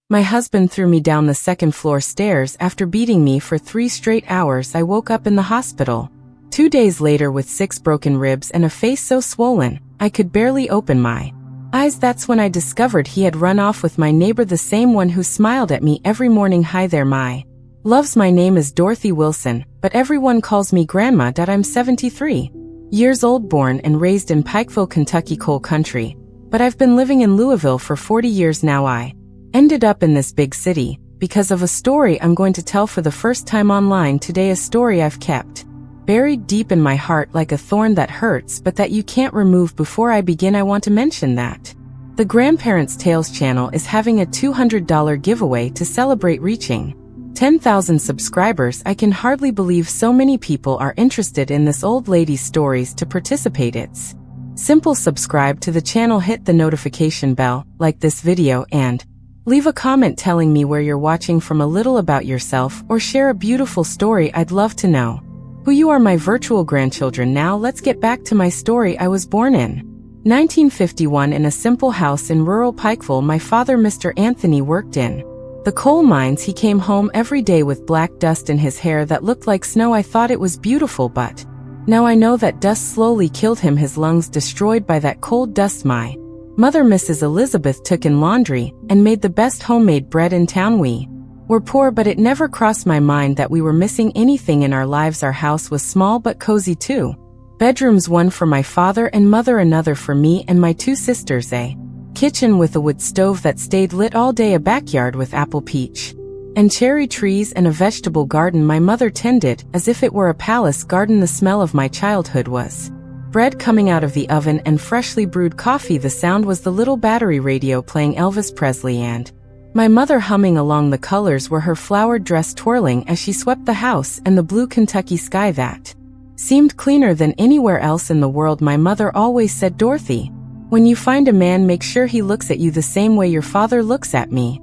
My husband threw me down the second-floor stairs after beating me for 3 straight hours. I woke up in the hospital 2 days later with 6 broken ribs and a face so swollen, I could barely open my eyes. That's when I discovered he had run off with my neighbor, the same one who smiled at me every morning. Hi there, my loves. My name is Dorothy Wilson, but everyone calls me Grandma. I'm 73 years old, born and raised in Pikeville, Kentucky, coal country, but I've been living in Louisville for 40 years now. I ended up in this big city because of a story I'm going to tell for the first time online today, a story I've kept buried deep in my heart like a thorn that hurts but that you can't remove. Before I begin, I want to mention that the Grandparents' Tales channel is having a $200 giveaway to celebrate reaching 10,000 subscribers. I can hardly believe so many people are interested in this old lady's stories. To participate, it's simple. Subscribe to the channel, hit the notification bell, like this video, and leave a comment telling me where you're watching from, a little about yourself, or share a beautiful story. I'd love to know who you are, my virtual grandchildren. Now let's get back to my story. I was born in 1951 in a simple house in rural Pikeville. My father, Mr. Anthony, worked in the coal mines. He came home every day with black dust in his hair that looked like snow. I thought it was beautiful, but now I know that dust slowly killed him, his lungs destroyed by that cold dust. My mother, Mrs. Elizabeth, took in laundry and made the best homemade bread in town. We were poor, but it never crossed my mind that we were missing anything in our lives. Our house was small but cozy. 2 bedrooms, one for my father and mother, another for me and my 2 sisters, a kitchen with a wood stove that stayed lit all day, a backyard with apple, peach, and cherry trees, and a vegetable garden my mother tended as if it were a palace garden. The smell of my childhood was bread coming out of the oven and freshly brewed coffee. The sound was the little battery radio playing Elvis Presley, and my mother humming along. The colors were her flowered dress twirling as she swept the house, and the blue Kentucky sky that seemed cleaner than anywhere else in the world. My mother always said, Dorothy, when you find a man, make sure he looks at you the same way your father looks at me.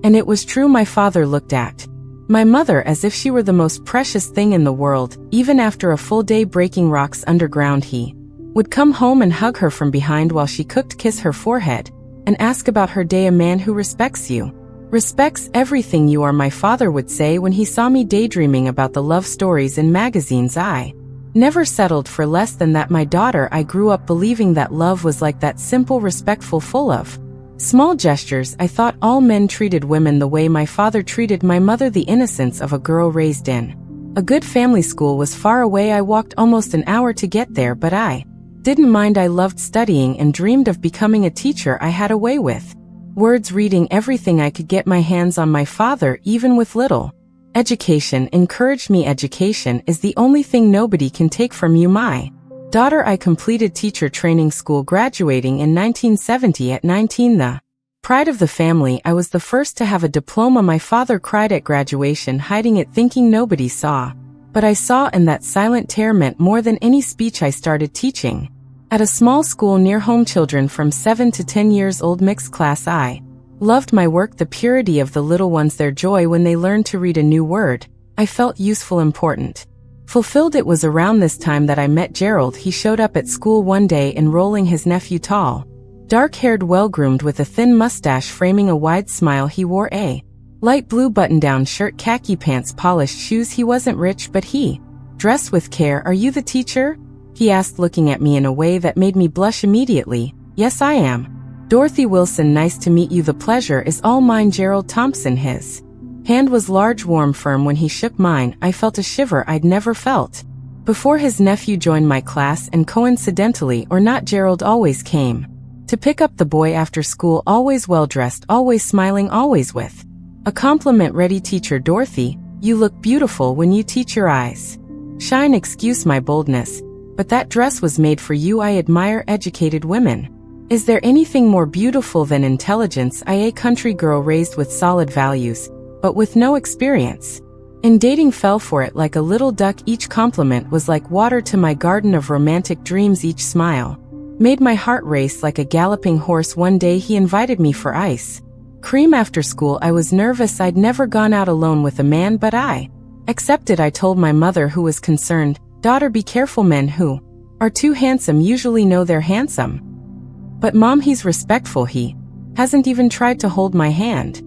And it was true. My father looked at my mother as if she were the most precious thing in the world. Even after a full day breaking rocks underground, he would come home and hug her from behind while she cooked, kiss her forehead, and ask about her day. A man who respects you respects everything you are, my father would say when he saw me daydreaming about the love stories in magazines. I never settled for less than that. My daughter, I grew up believing that love was like that, simple, respectful, full of small gestures. I thought all men treated women the way my father treated my mother. The innocence of a girl raised in a good family. School was far away. I walked almost an hour to get there, but I didn't mind. I loved studying and dreamed of becoming a teacher. I had a way with words, reading everything I could get my hands on. My father, even with little education, encouraged me. Education is the only thing nobody can take from you, my daughter. I completed teacher training school, graduating in 1970 at 19. The pride of the family, I was the first to have a diploma. My father cried at graduation, hiding it, thinking nobody saw. But I saw, and that silent tear meant more than any speech. I started teaching at a small school near home, children from 7 to 10 years old, mixed class. I loved my work, the purity of the little ones, their joy when they learned to read a new word. I felt useful, important, fulfilled. It was around this time that I met Gerald. He showed up at school one day, enrolling his nephew, tall, dark-haired, well-groomed, with a thin mustache framing a wide smile. He wore a light blue button-down shirt, khaki pants, polished shoes. He wasn't rich, but he dressed with care. Are you the teacher? He asked, looking at me in a way that made me blush immediately. Yes, I am. Dorothy Wilson, nice to meet you. The pleasure is all mine. Gerald Thompson. His hand was large, warm, firm. When he shook mine, I felt a shiver I'd never felt before. His nephew joined my class, and coincidentally or not, Gerald always came to pick up the boy after school, always well-dressed, always smiling, always with a compliment ready. Teacher Dorothy, you look beautiful when you teach. Your eyes shine. Excuse my boldness, but that dress was made for you. I admire educated women. Is there anything more beautiful than intelligence? I, a country girl raised with solid values, but with no experience in dating, fell for it like a little duck. Each compliment was like water to my garden of romantic dreams. Each smile made my heart race like a galloping horse. One day he invited me for ice cream after school. I was nervous. I'd never gone out alone with a man, but I accepted. I told my mother, who was concerned, daughter, be careful. Men who are too handsome usually know they're handsome. But Mom, he's respectful. He hasn't even tried to hold my hand.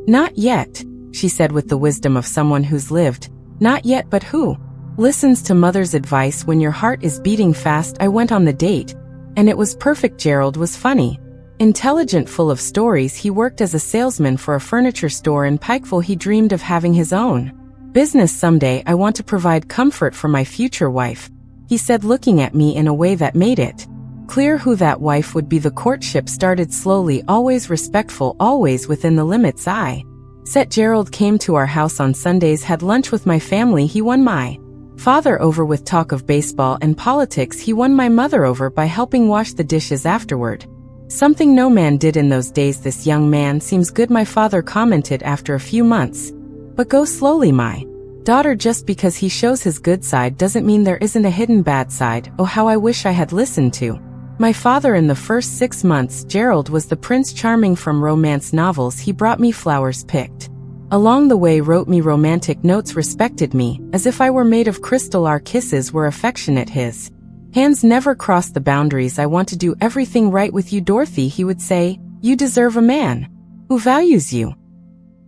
Not yet, she said with the wisdom of someone who's lived. Not yet, but who listens to mother's advice when your heart is beating fast? I went on the date, and it was perfect. Gerald was funny, intelligent, full of stories. He worked as a salesman for a furniture store in Pikeville. He dreamed of having his own business someday. I want to provide comfort for my future wife, he said, looking at me in a way that made it clear who that wife would be. The courtship started slowly, always respectful, always within the limits I set. Gerald came to our house on Sundays, had lunch with my family. He won my father over with talk of baseball and politics. He won my mother over by helping wash the dishes afterward. Something no man did in those days. This young man seems good, my father commented after a few months. But go slowly, my daughter. Just because he shows his good side doesn't mean there isn't a hidden bad side. Oh, how I wish I had listened to my father in the first 6 months. Gerald was the Prince Charming from romance novels. He brought me flowers picked along the way, wrote me romantic notes, respected me as if I were made of crystal. Our kisses were affectionate. His hands never crossed the boundaries. I want to do everything right with you, Dorothy, he would say. You deserve a man who values you.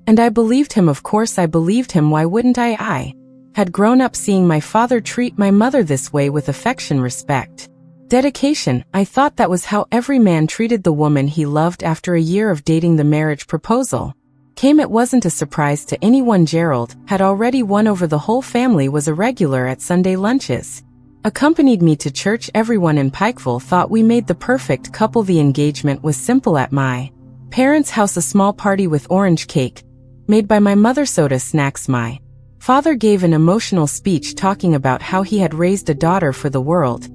And I believed him. Of course I believed him. Why wouldn't I? I had grown up seeing my father treat my mother this way, with affection, respect, dedication. I thought that was how every man treated the woman he loved. After a year of dating, the marriage proposal came. It wasn't a surprise to anyone. Gerald had already won over the whole family, was a regular at Sunday lunches, accompanied me to church. Everyone in Pikeville thought we made the perfect couple. The engagement was simple at my parents' house, a small party with orange cake made by my mother, soda, snacks. My father gave an emotional speech talking about how he had raised a daughter for the world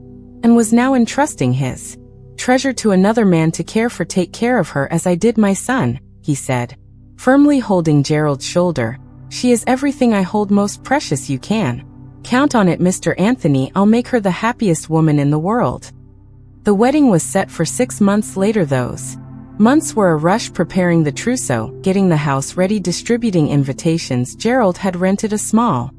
and was now entrusting his treasure to another man to care for. Take care of her as I did my son, he said, firmly holding Gerald's shoulder. She is everything I hold most precious. You can count on it, Mr. Anthony. I'll make her the happiest woman in the world. The wedding was set for 6 months later. Those months were a rush, preparing the trousseau, getting the house ready, distributing invitations. Gerald had rented a small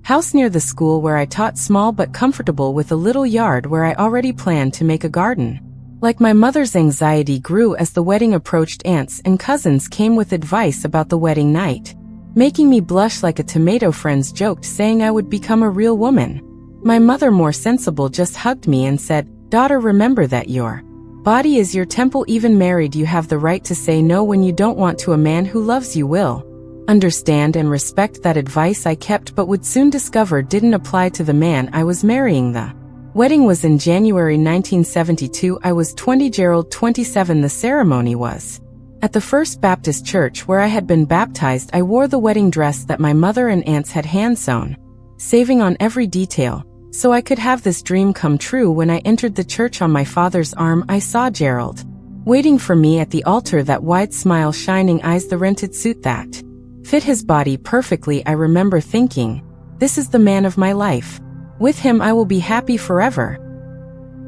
house near the school where I taught, small but comfortable, with a little yard where I already planned to make a garden. Like my mother's anxiety grew as the wedding approached. Aunts and cousins came with advice about the wedding night, making me blush like a tomato. Friends joked, saying I would become a real woman. My mother, more sensible, just hugged me and said, daughter, remember that your body is your temple. Even married, you have the right to say no when you don't want to. A man who loves you will understand and respect. That advice I kept, but would soon discover didn't apply to the man I was marrying. The wedding was in January 1972. I was 20, Gerald 27. The ceremony was at the First Baptist Church where I had been baptized. I wore the wedding dress that my mother and aunts had hand-sewn, saving on every detail so I could have this dream come true. When I entered the church on my father's arm, I saw Gerald waiting for me at the altar, that wide smile, shining eyes, the rented suit that fit his body perfectly. I remember thinking, this is the man of my life. With him I will be happy forever.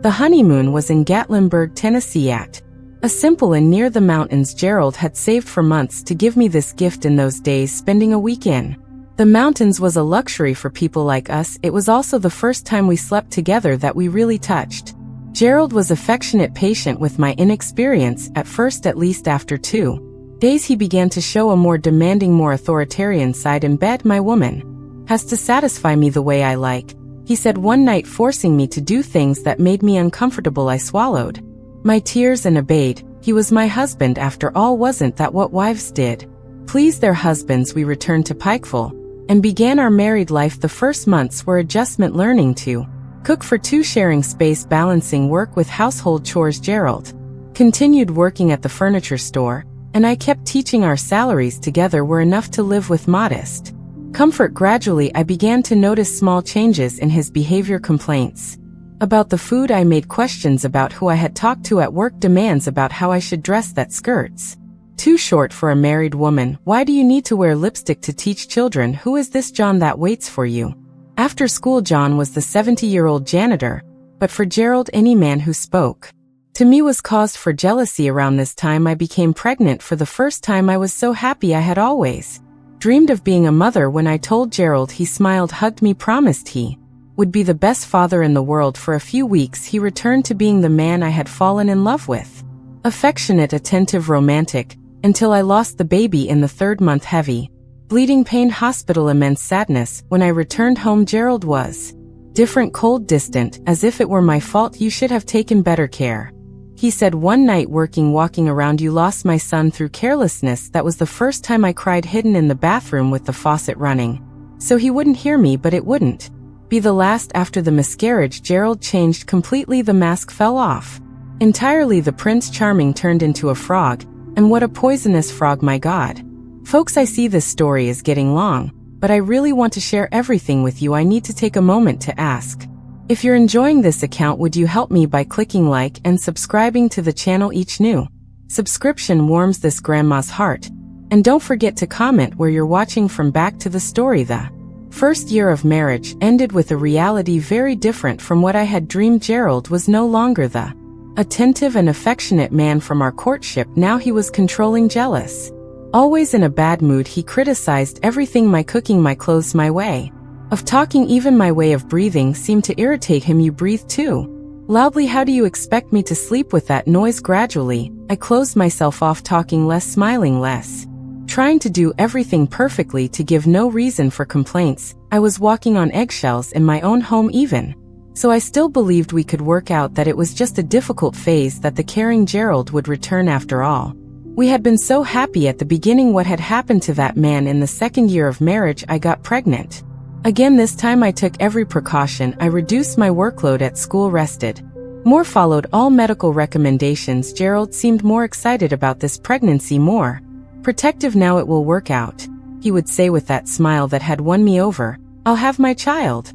The honeymoon was in Gatlinburg, Tennessee, at a simple inn near the mountains. Gerald had saved for months to give me this gift. In those days, spending a week in the mountains was a luxury for people like us. It was also the first time we slept together that we really touched. Gerald was affectionate, patient with my inexperience, at first. At least after 2 days he began to show a more demanding, more authoritarian side. In bed, my woman has to satisfy me the way I like, he said one night, forcing me to do things that made me uncomfortable. I swallowed my tears and obeyed. He was my husband after all. Wasn't that what wives did? Please their husbands. We returned to Pikeville and began our married life. The first months were adjustment, learning to cook for 2, sharing space, balancing work with household chores. Gerald continued working at the furniture store, and I kept teaching. Our salaries together were enough to live with modest comfort. Gradually, I began to notice small changes in his behavior, complaints about the food I made, questions about who I had talked to at work, demands about how I should dress, that skirts too short for a married woman. Why do you need to wear lipstick to teach children? Who is this John that waits for you after school? John was the 70-year-old janitor, but for Gerald, any man who spoke to me was cause for jealousy. Around this time, I became pregnant for the first time. I was so happy. I had always dreamed of being a mother. When I told Gerald, he smiled, hugged me, promised he would be the best father in the world. For a few weeks, he returned to being the man I had fallen in love with. Affectionate, attentive, romantic, until I lost the baby in the 3rd month. Heavy bleeding, pain, hospital, immense sadness. When I returned home, Gerald was different, cold, distant, as if it were my fault. You should have taken better care. He said one night walking around, you lost my son through carelessness. That was the first time I cried, hidden in the bathroom with the faucet running. So he wouldn't hear me, but it wouldn't be the last. After the miscarriage, Gerald changed completely. The mask fell off entirely. The Prince Charming turned into a frog. And what a poisonous frog, my God. Folks, I see this story is getting long, but I really want to share everything with you. I need to take a moment to ask, if you're enjoying this account, would you help me by clicking like and subscribing to the channel? Each new subscription warms this grandma's heart. And don't forget to comment where you're watching from. Back to the story. The first year of marriage ended with a reality very different from what I had dreamed. Gerald was no longer the attentive and affectionate man from our courtship. Now he was controlling, jealous, always in a bad mood. He criticized everything, my cooking, my clothes, my way of talking, even my way of breathing seemed to irritate him. You breathe too loudly. How do you expect me to sleep with that noise? Gradually, I closed myself off, talking less, smiling less, trying to do everything perfectly to give no reason for complaints. I was walking on eggshells in my own home. Even so, I still believed we could work out, that it was just a difficult phase, that the caring Gerald would return after all. We had been so happy at the beginning. What had happened to that man? In the 2nd year of marriage, I got pregnant. Again, this time I took every precaution. I reduced my workload at school, rested more, followed all medical recommendations. Gerald seemed more excited about this pregnancy, more protective. Now it will work out, he would say with that smile that had won me over. I'll have my child.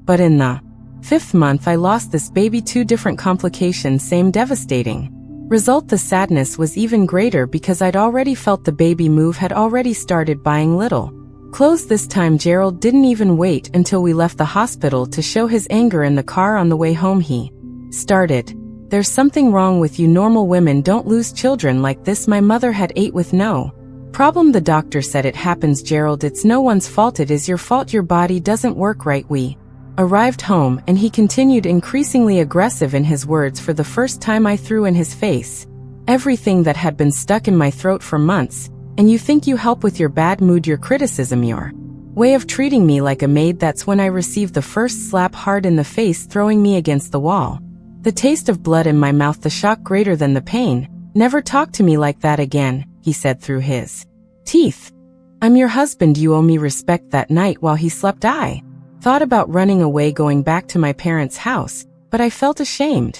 But in the 5th month, I lost this baby. 2 different complications, same devastating result. The sadness was even greater because I'd already felt the baby move, had already started buying little clothes. This time Gerald didn't even wait until we left the hospital to show his anger. In the car on the way home, he started, "There's something wrong with you. Normal women don't lose children like this. My mother had 8 with no problem. The doctor said it happens, Gerald. It's no one's fault. It is your fault. Your body doesn't work right." We arrived home, and he continued, increasingly aggressive in his words. For the first time, I threw in his face everything that had been stuck in my throat for months. "And you think you help with your bad mood, your criticism, your way of treating me like a maid?" That's when I received the first slap, hard in the face, throwing me against the wall. The taste of blood in my mouth, the shock greater than the pain. "Never talk to me like that again," he said through his teeth. "I'm your husband. You owe me respect." That night while he slept, I thought about running away, going back to my parents' house, but I felt ashamed.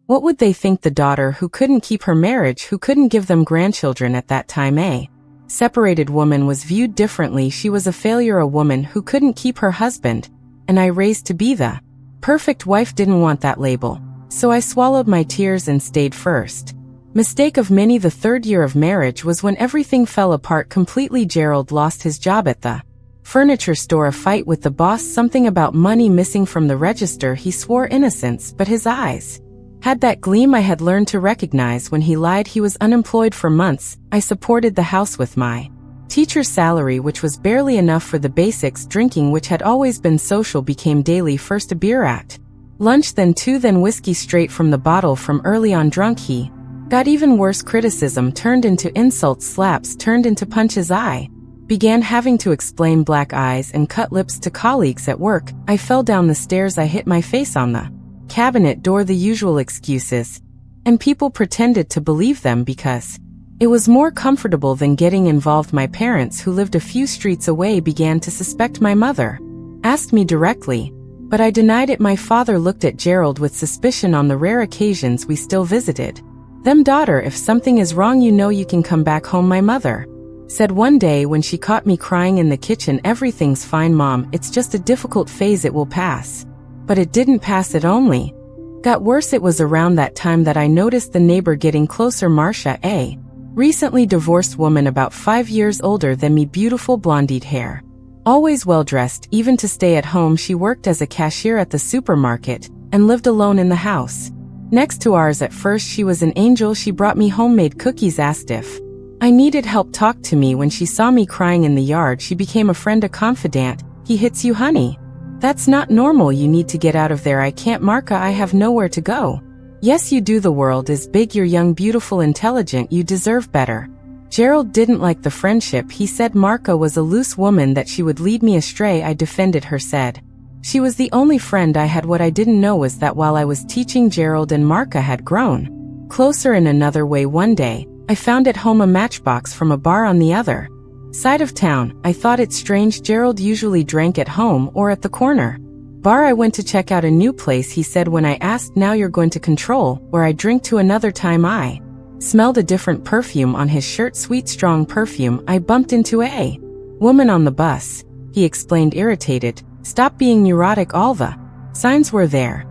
What would they think? The daughter who couldn't keep her marriage, who couldn't give them grandchildren at that time. A separated woman was viewed differently. She was a failure, a woman who couldn't keep her husband, and I raised to be the perfect wife. Didn't want that label, so I swallowed my tears and stayed. First mistake of many. The 3rd year of marriage was when everything fell apart completely. Gerald lost his job at the furniture store, a fight with the boss, something about money missing from the register. He swore innocence, but his eyes had that gleam I had learned to recognize when he lied. He was unemployed for months. I supported the house with my teacher's salary, which was barely enough for the basics. Drinking, which had always been social, became daily. First a beer at lunch, then 2, then whiskey straight from the bottle. From early on drunk, he got even worse. Criticism turned into insults, slaps turned into punches. I began having to explain black eyes and cut lips to colleagues at work. I fell down the stairs. I hit my face on the cabinet door. The usual excuses, and people pretended to believe them because it was more comfortable than getting involved. My parents, who lived a few streets away, began to suspect. My mother asked me directly, but I denied it. My father looked at Gerald with suspicion. On the rare occasions we still visited them. "Daughter, if something is wrong, you know you can come back home," my mother said one day when she caught me crying in the kitchen. "Everything's fine, Mom. It's just a difficult phase. It will pass." But it didn't pass. It only got worse. It was around that time that I noticed the neighbor getting closer. Marcia, a recently divorced woman about 5 years older than me, beautiful blonde hair, always well-dressed. Even to stay at home, she worked as a cashier at the supermarket and lived alone in the house next to ours. At first she was an angel. She brought me homemade cookies, asked if I needed help, talked to me. When she saw me crying in the yard, she became a friend, a confidant. "He hits you, honey. That's not normal. You need to get out of there." "I can't, Marca. I have nowhere to go." "Yes, you do. The world is big. You're young, beautiful, intelligent. You deserve better." Gerald didn't like the friendship. He said Marka was a loose woman, that she would lead me astray. I defended her, said she was the only friend I had. What I didn't know was that while I was teaching, Gerald and Marka had grown closer in another way. One day, I found at home a matchbox from a bar on the other side of town. I thought it strange. Gerald usually drank at home or at the corner bar. I went to check out a new place, he said when I asked. Now you're going to control where I drink to. Another time I smelled a different perfume on his shirt, sweet strong perfume. I bumped into a woman on the bus, he explained, irritated. Stop being neurotic. All the signs were there,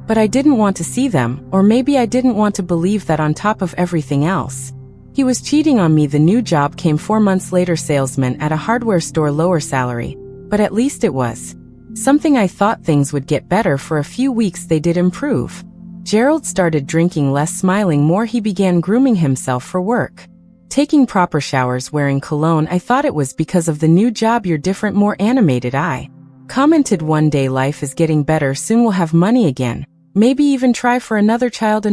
but I didn't want to see them, or maybe I didn't want to believe that on top of everything else, he was cheating on me. The new job came 4 months later, salesman at a hardware store, lower salary, but at least it was something. I thought things would get better. For a few weeks they did improve. Gerald started drinking less, smiling more. He began grooming himself for work, taking proper showers, wearing cologne. I thought it was because of the new job. You're different, more animated, I commented one day. Life is getting better, soon we'll have money again, maybe even try for another child.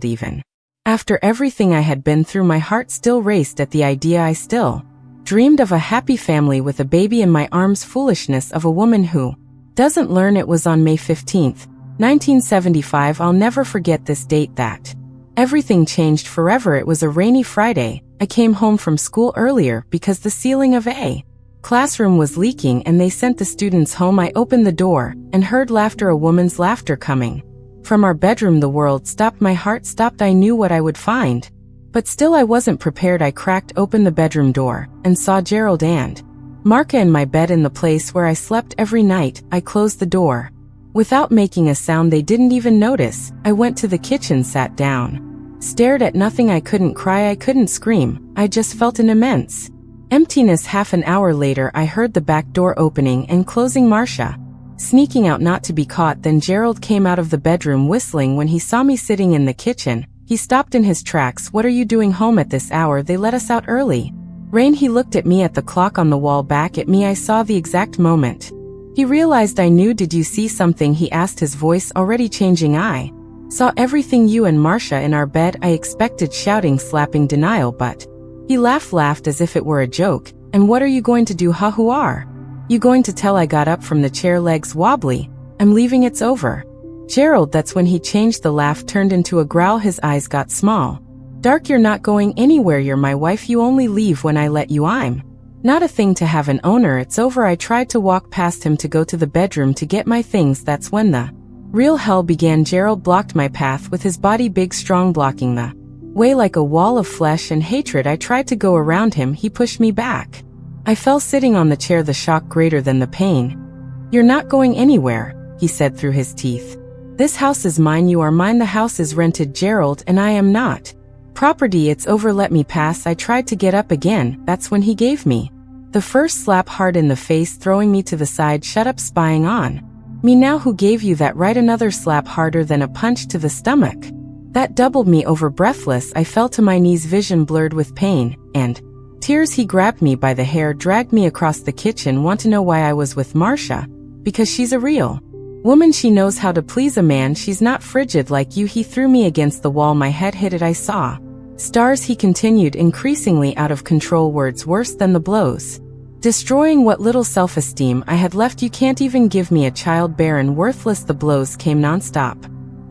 Even after everything I had been through, my heart still raced at the idea. I still dreamed of a happy family with a baby in my arms. Foolishness of a woman who doesn't learn. It was on May 15th, 1975. I'll never forget this date. That everything changed forever. It was a rainy Friday. I came home from school earlier because the ceiling of a classroom was leaking and they sent the students home. I opened the door and heard laughter, a woman's laughter coming from our bedroom. The world stopped. My heart stopped. I knew what I would find, but still I wasn't prepared. I cracked open the bedroom door and saw Gerald and Marka in my bed, in the place where I slept every night. I closed the door without making a sound. They didn't even notice. I went to the kitchen, sat down, stared at nothing. I couldn't cry, I couldn't scream. I just felt an immense emptiness. Half an hour later, I heard the back door opening and closing, Marcia sneaking out not to be caught. Then Gerald came out of the bedroom whistling. When he saw me sitting in the kitchen, he stopped in his tracks. What are you doing home at this hour? They let us out early. Rain. He looked at me, at the clock on the wall back at me. I saw the exact moment he realized I knew. Did you see something? He asked, his voice already changing. I saw everything. You and Marcia in our bed. I expected shouting, slapping, denial, but he laughed as if it were a joke. And what are you going to do? Who are you going to tell? I got up from the chair, legs wobbly. I'm leaving, it's over. Gerald. That's when he changed. The laugh turned into a growl. His eyes got small, dark. You're not going anywhere. You're my wife. You only leave when I let you. I'm not a thing to have an owner. It's over. I tried to walk past him to go to the bedroom to get my things. That's when the real hell began. Gerald blocked my path with his body, big, strong, blocking the way like a wall of flesh and hatred. I tried to go around him. He pushed me back. I fell, sitting on the chair, the shock greater than the pain. You're not going anywhere, he said through his teeth. This house is mine. You are mine. The house is rented, Gerald, and I am not property. It's over. Let me pass. I tried to get up again. That's when he gave me the first slap, hard in the face, throwing me to the side. Shut up, spying on me now. Who gave you that right? Another slap, harder than a punch to the stomach. That doubled me over. Breathless, I fell to my knees, vision blurred with pain and tears. He grabbed me by the hair, dragged me across the kitchen. Want to know why I was with Marcia? Because she's a real woman. She knows how to please a man. She's not frigid like you. He threw me against the wall. My head hit it. I saw stars. He continued, increasingly out of control, words worse than the blows, destroying what little self-esteem I had left. You can't even give me a child, barren, worthless. The blows came non-stop.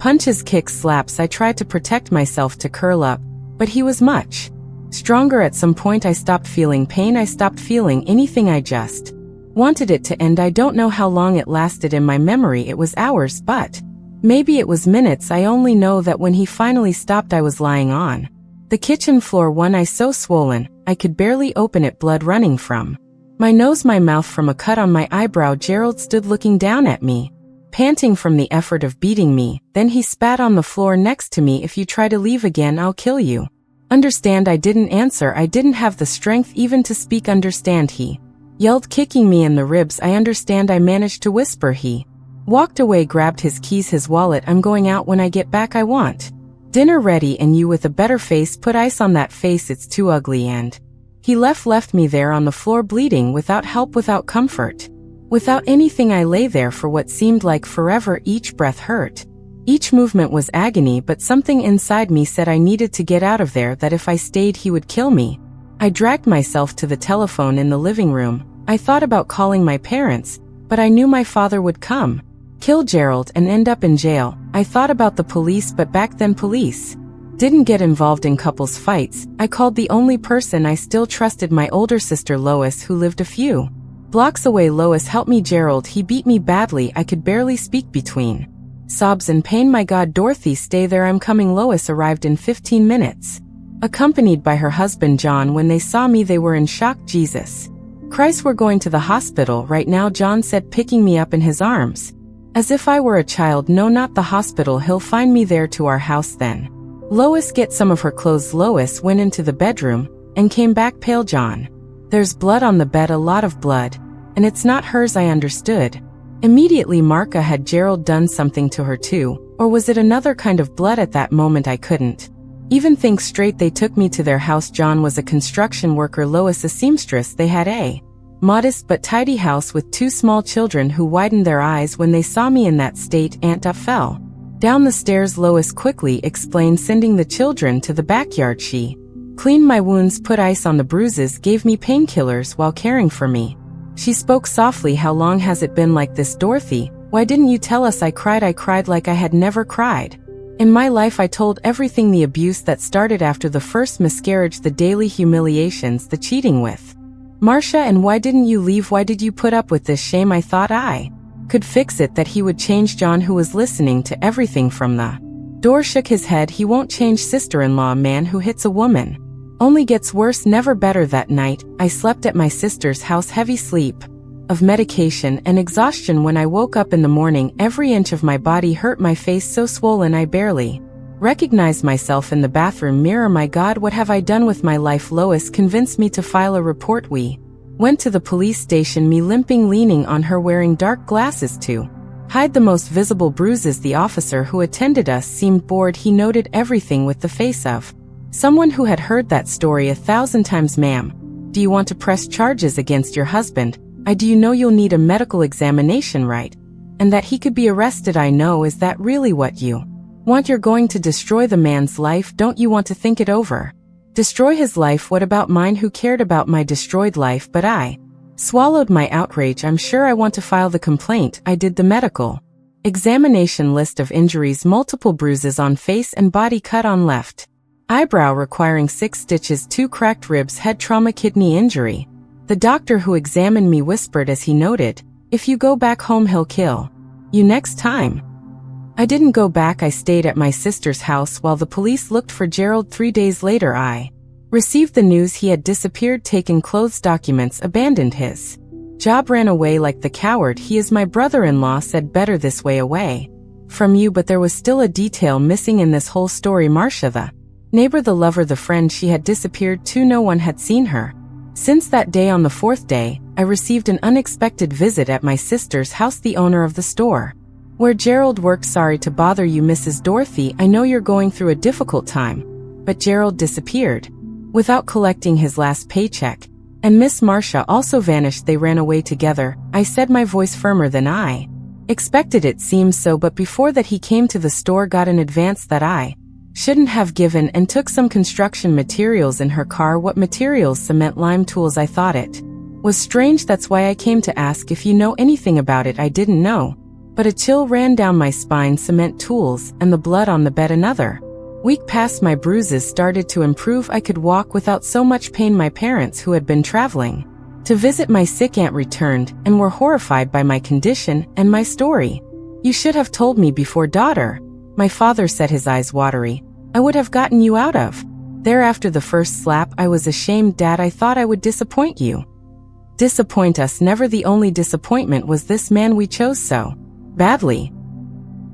Punches, kicks, slaps. I tried to protect myself, to curl up, but he was much stronger. At some point I stopped feeling pain. I stopped feeling anything. I just wanted it to end. I don't know how long it lasted. In my memory it was hours, but maybe it was minutes. I only know that when he finally stopped, I was lying on the kitchen floor, one eye so swollen I could barely open it, blood running from my nose, my mouth from a cut on my eyebrow. Gerald stood looking down at me, panting from the effort of beating me. Then he spat on the floor next to me. If you try to leave again, I'll kill you. Understand? I didn't answer. I didn't have the strength even to speak. Understand? He yelled, kicking me in the ribs. I understand. I managed to whisper. He walked away, grabbed his keys, his wallet. I'm going out. When I get back, I want dinner ready, and you with a better face. Put ice on that face. It's too ugly. And he left me there on the floor, bleeding, without help, without comfort, without anything. I lay there for what seemed like forever. Each breath hurt. Each movement was agony, but something inside me said I needed to get out of there, that if I stayed he would kill me. I dragged myself to the telephone in the living room. I thought about calling my parents, but I knew my father would come, kill Gerald, and end up in jail. I thought about the police, but back then police didn't get involved in couples' fights. I called the only person I still trusted, my older sister Lois, who lived a few blocks away. Lois helped me. Gerald, he beat me badly. I could barely speak between sobs and pain. My God, Dorothy, stay there, I'm coming. Lois arrived in 15 minutes, accompanied by her husband John. When they saw me, they were in shock. Jesus Christ, we're going to the hospital right now, John said, picking me up in his arms, as if I were a child. No, not the hospital, he'll find me there, to our house then. Lois, get some of her clothes. Lois went into the bedroom and came back pale. John, there's blood on the bed, a lot of blood, and it's not hers. I understood immediately. Marka, had Gerald done something to her too, or was it another kind of blood? At that moment I couldn't even think straight. They took me to their house. John was a construction worker, Lois a seamstress. They had a modest but tidy house with 2 small children who widened their eyes when they saw me in that state. Aunt fell down the stairs, Lois quickly explained, sending the children to the backyard. She cleaned my wounds, put ice on the bruises, gave me painkillers while caring for me. She spoke softly. How long has it been like this, Dorothy? Why didn't you tell us? I cried like I had never cried in my life. I told everything, the abuse that started after the first miscarriage, the daily humiliations, the cheating with Marcia. And why didn't you leave? Why did you put up with this shame? I thought I could fix it, that he would change. John, who was listening to everything from the door, shook his head. He won't change, sister-in-law. A man who hits a woman only gets worse, never better. That night, I slept at my sister's house, heavy sleep of medication and exhaustion. When I woke up in the morning, every inch of my body hurt, my face so swollen I barely recognized myself in the bathroom mirror. My God, what have I done with my life? Lois convinced me to file a report. We went to the police station, me limping, leaning on her, wearing dark glasses to hide the most visible bruises. The officer who attended us seemed bored. He noted everything with the face of someone who had heard that story 1,000 times. Ma'am, do you want to press charges against your husband? Do you know you'll need a medical examination, right? And that he could be arrested? I know. Is that really what you want? You're going to destroy the man's life. Don't you want to think it over? Destroy his life? What about mine? Who cared about my destroyed life? But I swallowed my outrage. I'm sure I want to file the complaint. I did the medical examination, list of injuries, multiple bruises on face and body, cut on left eyebrow requiring 6 stitches, 2 cracked ribs, head trauma, kidney injury. The doctor who examined me whispered as he noted, if you go back home he'll kill you next time. I didn't go back. I stayed at my sister's house while the police looked for Gerald. 3 days later I received the news he had disappeared, taken clothes, documents, abandoned his job, ran away like the coward he is. My brother-in-law said, better this way, away from you. But there was still a detail missing in this whole story. Marcia, the neighbor, the lover, the friend, she had disappeared too. No one had seen her since that day. On the 4th day, I received an unexpected visit at my sister's house, the owner of the store where Gerald worked. Sorry to bother you, Mrs. Dorothy. I know you're going through a difficult time, but Gerald disappeared without collecting his last paycheck, and Miss Marcia also vanished. They ran away together. I said, my voice firmer than I expected. It seems so, but before that he came to the store, got an advance that I shouldn't have given, and took some construction materials in her car. What materials? Cement, lime, tools. I thought it was strange. That's why I came to ask if you know anything about it. I didn't know, but a chill ran down my spine. Cement, tools, and the blood on the bed. Another week passed. My bruises started to improve. I could walk without so much pain. My parents, who had been traveling to visit my sick aunt, returned and were horrified by my condition and my story. You should have told me before, daughter. My father said, his eyes watery. I would have gotten you out of there after the first slap. I was ashamed, Dad. I thought I would disappoint you. Disappoint us? Never. The only disappointment was this man we chose so badly.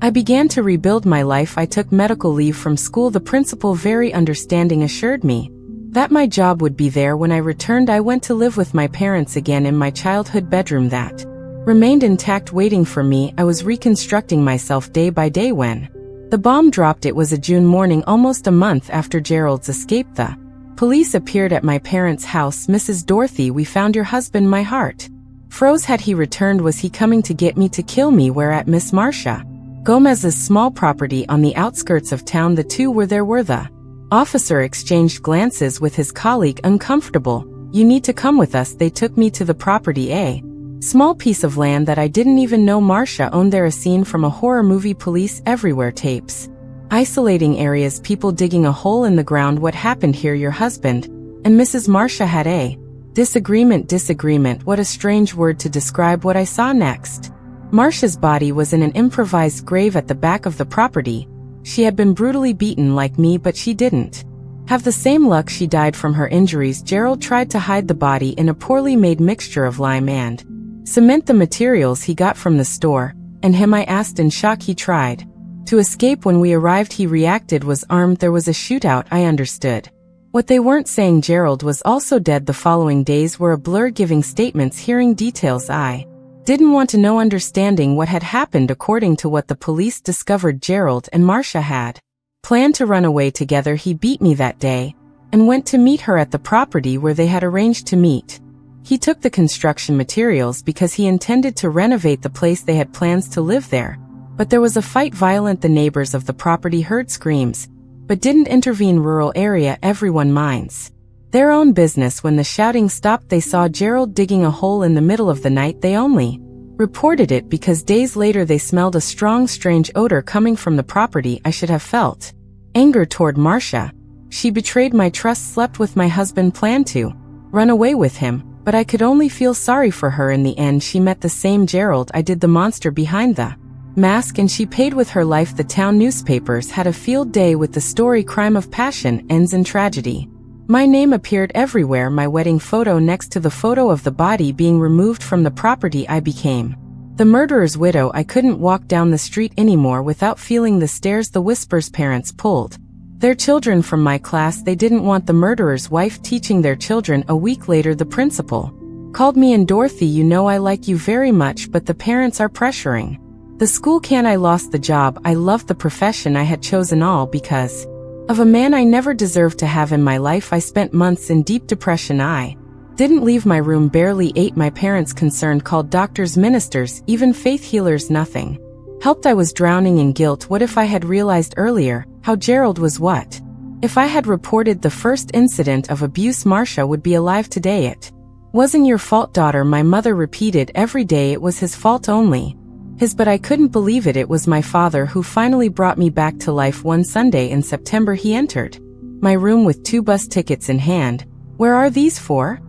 I began to rebuild my life. I took medical leave from school. The principal, very understanding, assured me that my job would be there. When I returned, I went to live with my parents again in my childhood bedroom that remained intact, waiting for me. I was reconstructing myself day by day when the bomb dropped. It was a June morning, almost a month after Gerald's escape. The police appeared at my parents' house. Mrs. Dorothy, we found your husband. My heart froze. Had he returned? Was he coming to get me, to kill me? Whereat Miss Marcia Gomez's small property on the outskirts of town. The two were there. Were the officer exchanged glances with his colleague. Uncomfortable. You need to come with us. They took me to the property, a small piece of land that I didn't even know Marcia owned there. A scene from a horror movie. Police everywhere, tapes isolating areas, people digging a hole in the ground. What happened here? Your husband and Mrs. Marcia had a disagreement. Disagreement, what a strange word to describe what I saw next. Marcia's body was in an improvised grave at the back of the property. She had been brutally beaten like me, but she didn't have the same luck. She died from her injuries. Gerald tried to hide the body in a poorly made mixture of lime and cement, the materials he got from the store. And him? I asked in shock. He tried to escape. When we arrived, he reacted, was armed. There was a shootout. I understood what they weren't saying. Gerald was also dead. The following days were a blur, giving statements, hearing details I didn't want to know, understanding what had happened. According to what the police discovered, Gerald and Marcia had planned to run away together. He beat me that day and went to meet her at the property where they had arranged to meet. He took the construction materials because he intended to renovate the place. They had plans to live there. But there was a fight, violent. The neighbors of the property heard screams, but didn't intervene. Rural area, everyone minds their own business. When the shouting stopped, they saw Gerald digging a hole in the middle of the night. They only reported it because days later they smelled a strong, strange odor coming from the property. I should have felt anger toward Marcia. She betrayed my trust, slept with my husband, planned to run away with him, but I could only feel sorry for her. In the end, she met the same Gerald I did, the monster behind the mask, and she paid with her life. The town newspapers had a field day with the story, crime of passion ends in tragedy. My name appeared everywhere, my wedding photo next to the photo of the body being removed from the property. I became the murderer's widow. I couldn't walk down the street anymore without feeling the stares, the whispers. Parents pulled their children from my class. They didn't want the murderer's wife teaching their children. A week later, the principal called me and, Dorothy, you know I like you very much, but the parents are pressuring the school. Can I lost the job. I loved the profession I had chosen, all because of a man I never deserved to have in my life. I spent months in deep depression. I didn't leave my room, barely ate. My parents, concerned, called doctors, ministers, even faith healers. Nothing helped. I was drowning in guilt. What if I had realized earlier how Gerald was? What if I had reported the first incident of abuse? Marcia would be alive today. It wasn't your fault, daughter, my mother repeated every day. It was his fault, only his, but I couldn't believe it. It was my father who finally brought me back to life. One Sunday in September, he entered my room with 2 bus tickets in hand. Where are these for?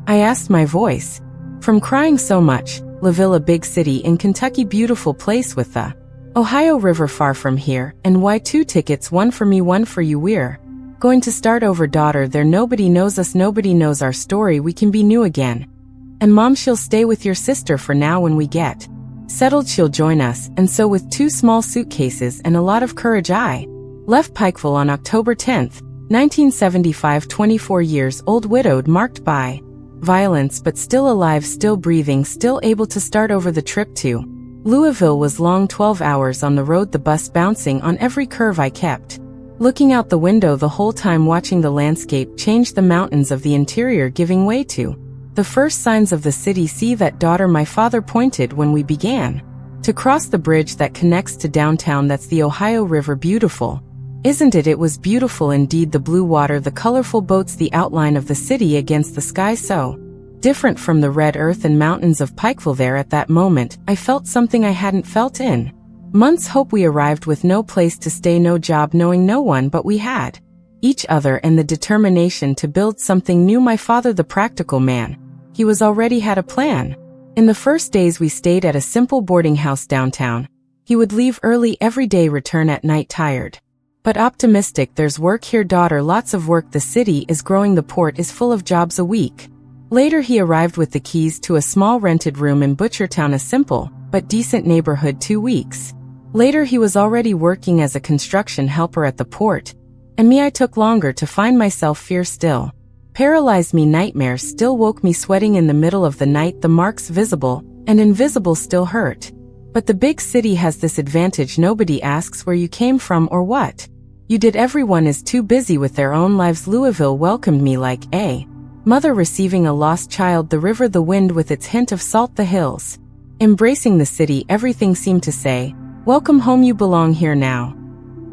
I asked, my voice from crying so much. Louisville, a big city in Kentucky, beautiful place with the Ohio River far from here. And why 2 tickets? One for me, one for you. We're going to start over, daughter. There nobody knows us, nobody knows our story. We can be new again. And mom, she'll stay with your sister for now. When we get settled, she'll join us. And so with 2 small suitcases and a lot of courage, I left Pikeville on October 10th, 1975, 24 years old, widowed, marked by violence, but still alive, still breathing, still able to start over. The trip to Louisville was long, 12 hours on the road, the bus bouncing on every curve. I kept looking out the window the whole time, watching the landscape change, the mountains of the interior giving way to the first signs of the city. See that, daughter, my father pointed when we began to cross the bridge that connects to downtown. That's the Ohio River. Beautiful, isn't it? It was beautiful indeed. The blue water, the colorful boats, the outline of the city against the sky, so different from the red earth and mountains of Pikeville. There at that moment, I felt something I hadn't felt in months. Hope. We arrived with no place to stay, no job, knowing no one, but we had each other and the determination to build something new. My father, the practical man, he was already had a plan. In the first days we stayed at a simple boarding house downtown. He would leave early every day, return at night tired but optimistic. There's work here, daughter, lots of work. The city is growing, the port is full of jobs. A week later he arrived with the keys to a small rented room in Butchertown, a simple but decent neighborhood. 2 weeks later he was already working as a construction helper at the port. And me, I took longer to find myself. Fear still paralyzed me, nightmares still woke me, sweating in the middle of the night. The marks, visible and invisible, still hurt. But the big city has this advantage, nobody asks where you came from or what you did. Everyone is too busy with their own lives. Louisville welcomed me like a mother receiving a lost child. The river, the wind with its hint of salt, the hills embracing the city. Everything seemed to say, Welcome home, you belong here now.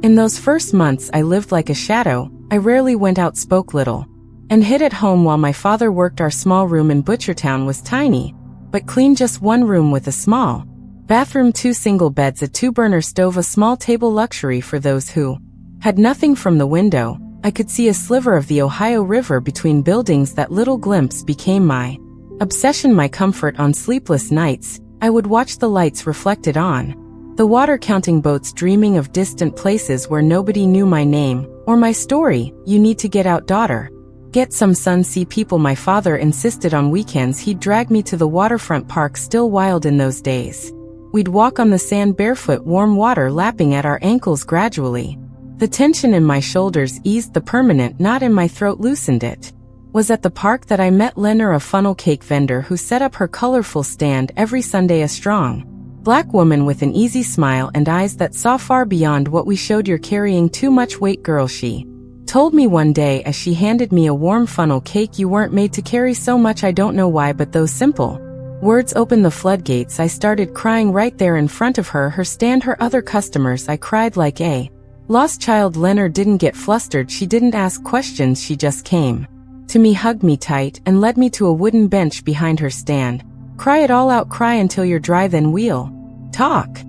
In those first months I lived like a shadow. I rarely went out, spoke little, and hid at home while my father worked. Our small room in Butchertown was tiny, but clean, just one room with a small bathroom, 2 single beds, a 2-burner stove, a small table, luxury for those who had nothing. From the window, I could see a sliver of the Ohio River between buildings. That little glimpse became my obsession, my comfort. On sleepless nights, I would watch the lights reflected on the water, counting boats, dreaming of distant places where nobody knew my name or my story. You need to get out, daughter. Get some sun, see people. My father insisted on weekends he'd drag me to the waterfront park, still wild in those days. We'd walk on the sand barefoot, warm water lapping at our ankles. Gradually, the tension in my shoulders eased, the permanent knot in my throat loosened. It was at the park that I met Lenore, a funnel cake vendor who set up her colorful stand every Sunday, a strong black woman with an easy smile and eyes that saw far beyond what we showed. You're carrying too much weight, girl, she told me one day as she handed me a warm funnel cake. You weren't made to carry so much. I don't know why, but those simple words opened the floodgates. I started crying right there in front of her stand, her other customers. I cried like a lost child. Lenore didn't get flustered. She didn't ask questions. She just came to me, hugged me tight, and led me to a wooden bench behind her stand. Cry it all out, cry until you're dry, then we'll talk.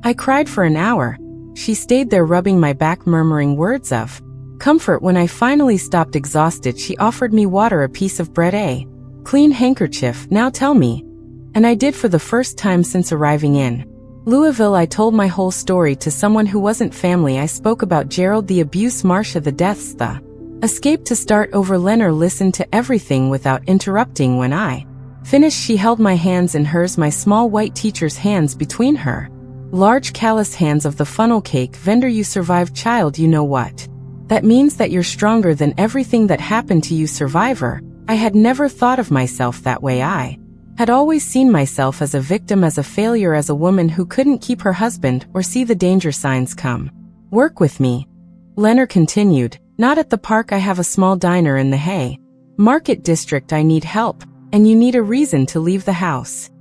I cried for an hour. She stayed there, rubbing my back, murmuring words of comfort. When I finally stopped, exhausted, she offered me water, a piece of bread, a clean handkerchief. Now tell me. And I did, for the first time since arriving in Louisville. I told my whole story to someone who wasn't family. I spoke about Gerald, the abuse, Marcia, the deaths, the escape, to start over. Lenore listened to everything without interrupting. When I finished, she held my hands in hers, my small white teacher's hands between her large callous hands of the funnel cake vendor. You survived, child. You know what that means, that you're stronger than everything that happened to you, survivor. I had never thought of myself that way. I had always seen myself as a victim, as a failure, as a woman who couldn't keep her husband or see the danger signs. Come work with me, Lenore continued. Not at the park. I have a small diner in the Hay Market district. I need help, and you need a reason to leave the house.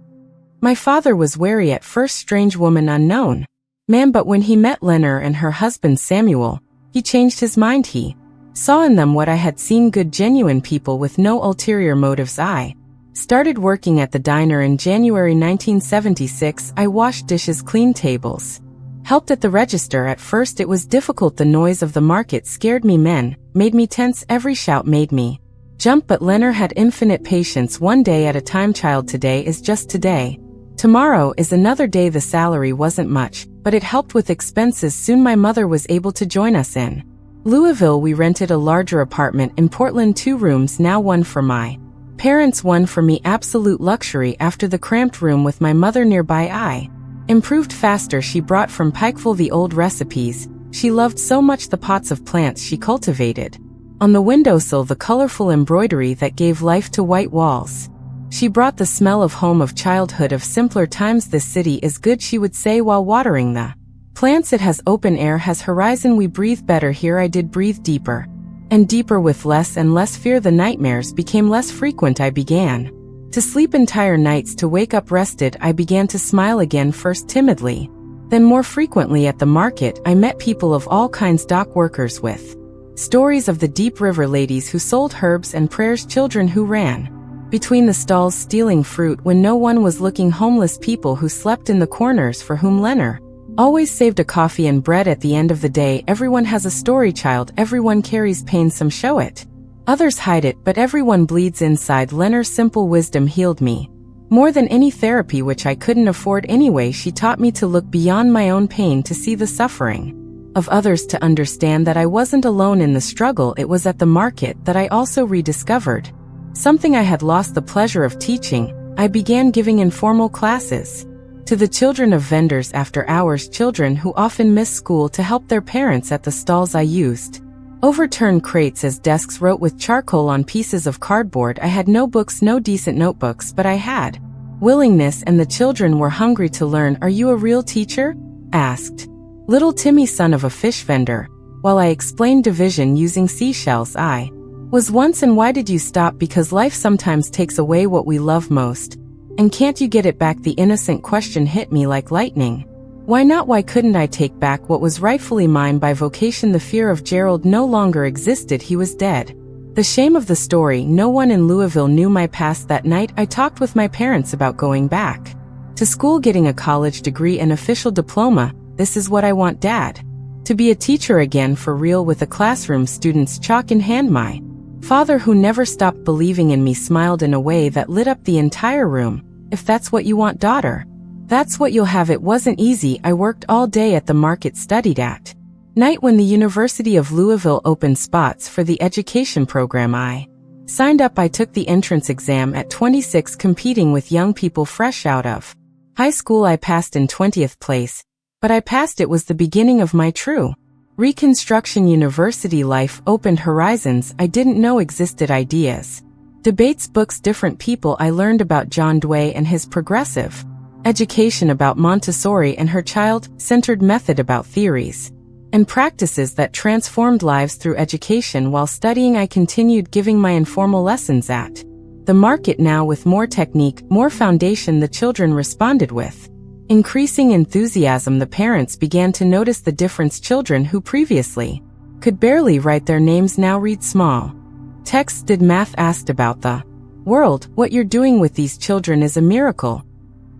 My father was wary at first. Strange woman, unknown man, but when he met Lenore and her husband Samuel, he changed his mind. He saw in them what I had seen, good, genuine people with no ulterior motives. I started working at the diner in January 1976. I washed dishes, cleaned tables, helped at the register. At first it was difficult. The noise of the market scared me. Men made me tense. Every shout made me jump, but Lenore had infinite patience. One day at a time, child. Today is just today. Tomorrow is another day. The salary wasn't much, but it helped with expenses. Soon my mother was able to join us in Louisville. We rented a larger apartment in Portland, 2 rooms, now one for my parents, one for me. Absolute luxury. After the cramped room with my mother nearby, I improved faster. She brought from Pikeville the old recipes she loved so much, the pots of plants she cultivated. On the windowsill, the colorful embroidery that gave life to white walls. She brought the smell of home, of childhood, of simpler times. This city is good, she would say while watering the plants. It has open air, has horizon. We breathe better here. I did breathe deeper and deeper, with less and less fear. The nightmares became less frequent. I began to sleep entire nights, to wake up rested. I began to smile again, first timidly, then more frequently. At the market, I met people of all kinds, dock workers with stories of the Deep River, ladies who sold herbs and prayers, children who ran between the stalls stealing fruit when no one was looking, homeless people who slept in the corners, for whom Lenore always saved a coffee and bread at the end of the day. Everyone has a story, child. Everyone carries pain. Some show it, others hide it, but everyone bleeds inside. Lenore's simple wisdom healed me more than any therapy, which I couldn't afford anyway. She taught me to look beyond my own pain, to see the suffering of others, to understand that I wasn't alone in the struggle. It was at the market that I also rediscovered something I had lost, the pleasure of teaching. I began giving informal classes to the children of vendors after hours, children who often missed school, to help their parents. At the stalls I used overturned crates as desks, wrote with charcoal on pieces of cardboard. I had no books, no decent notebooks, but I had willingness, and the children were hungry to learn. Are you a real teacher? Asked little Timmy, son of a fish vendor, while I explained division using seashells. I was once. And why did you stop? Because life sometimes takes away what we love most. And can't you get it back? The innocent question hit me like lightning. Why not? Why couldn't I take back what was rightfully mine by vocation? The fear of Gerald no longer existed. He was dead. The shame of the story, no one in Louisville knew my past. That night, I talked with my parents about going back to school, getting a college degree and official diploma. This is what I want, Dad. To be a teacher again, for real, with a classroom, students chalk in hand. My father, who never stopped believing in me, smiled in a way that lit up the entire room. If that's what you want, daughter, that's what you'll have. It wasn't easy. I worked all day at the market, studied at night. When the University of Louisville opened spots for the education program, I signed up. I took the entrance exam at 26, competing with young people fresh out of high school. I passed in 20th place, but I passed. It was the beginning of my true Reconstruction. University life opened horizons I didn't know existed. Ideas, debates, books, different people. I learned about John Dewey and his progressive education, about Montessori and her child-centered method, about theories and practices that transformed lives through education. While studying, I continued giving my informal lessons at the market, now with more technique, more foundation. The children responded with increasing enthusiasm. The parents began to notice the difference. Children who previously could barely write their names now read small texts, did math, asked about the world. What you're doing with these children is a miracle.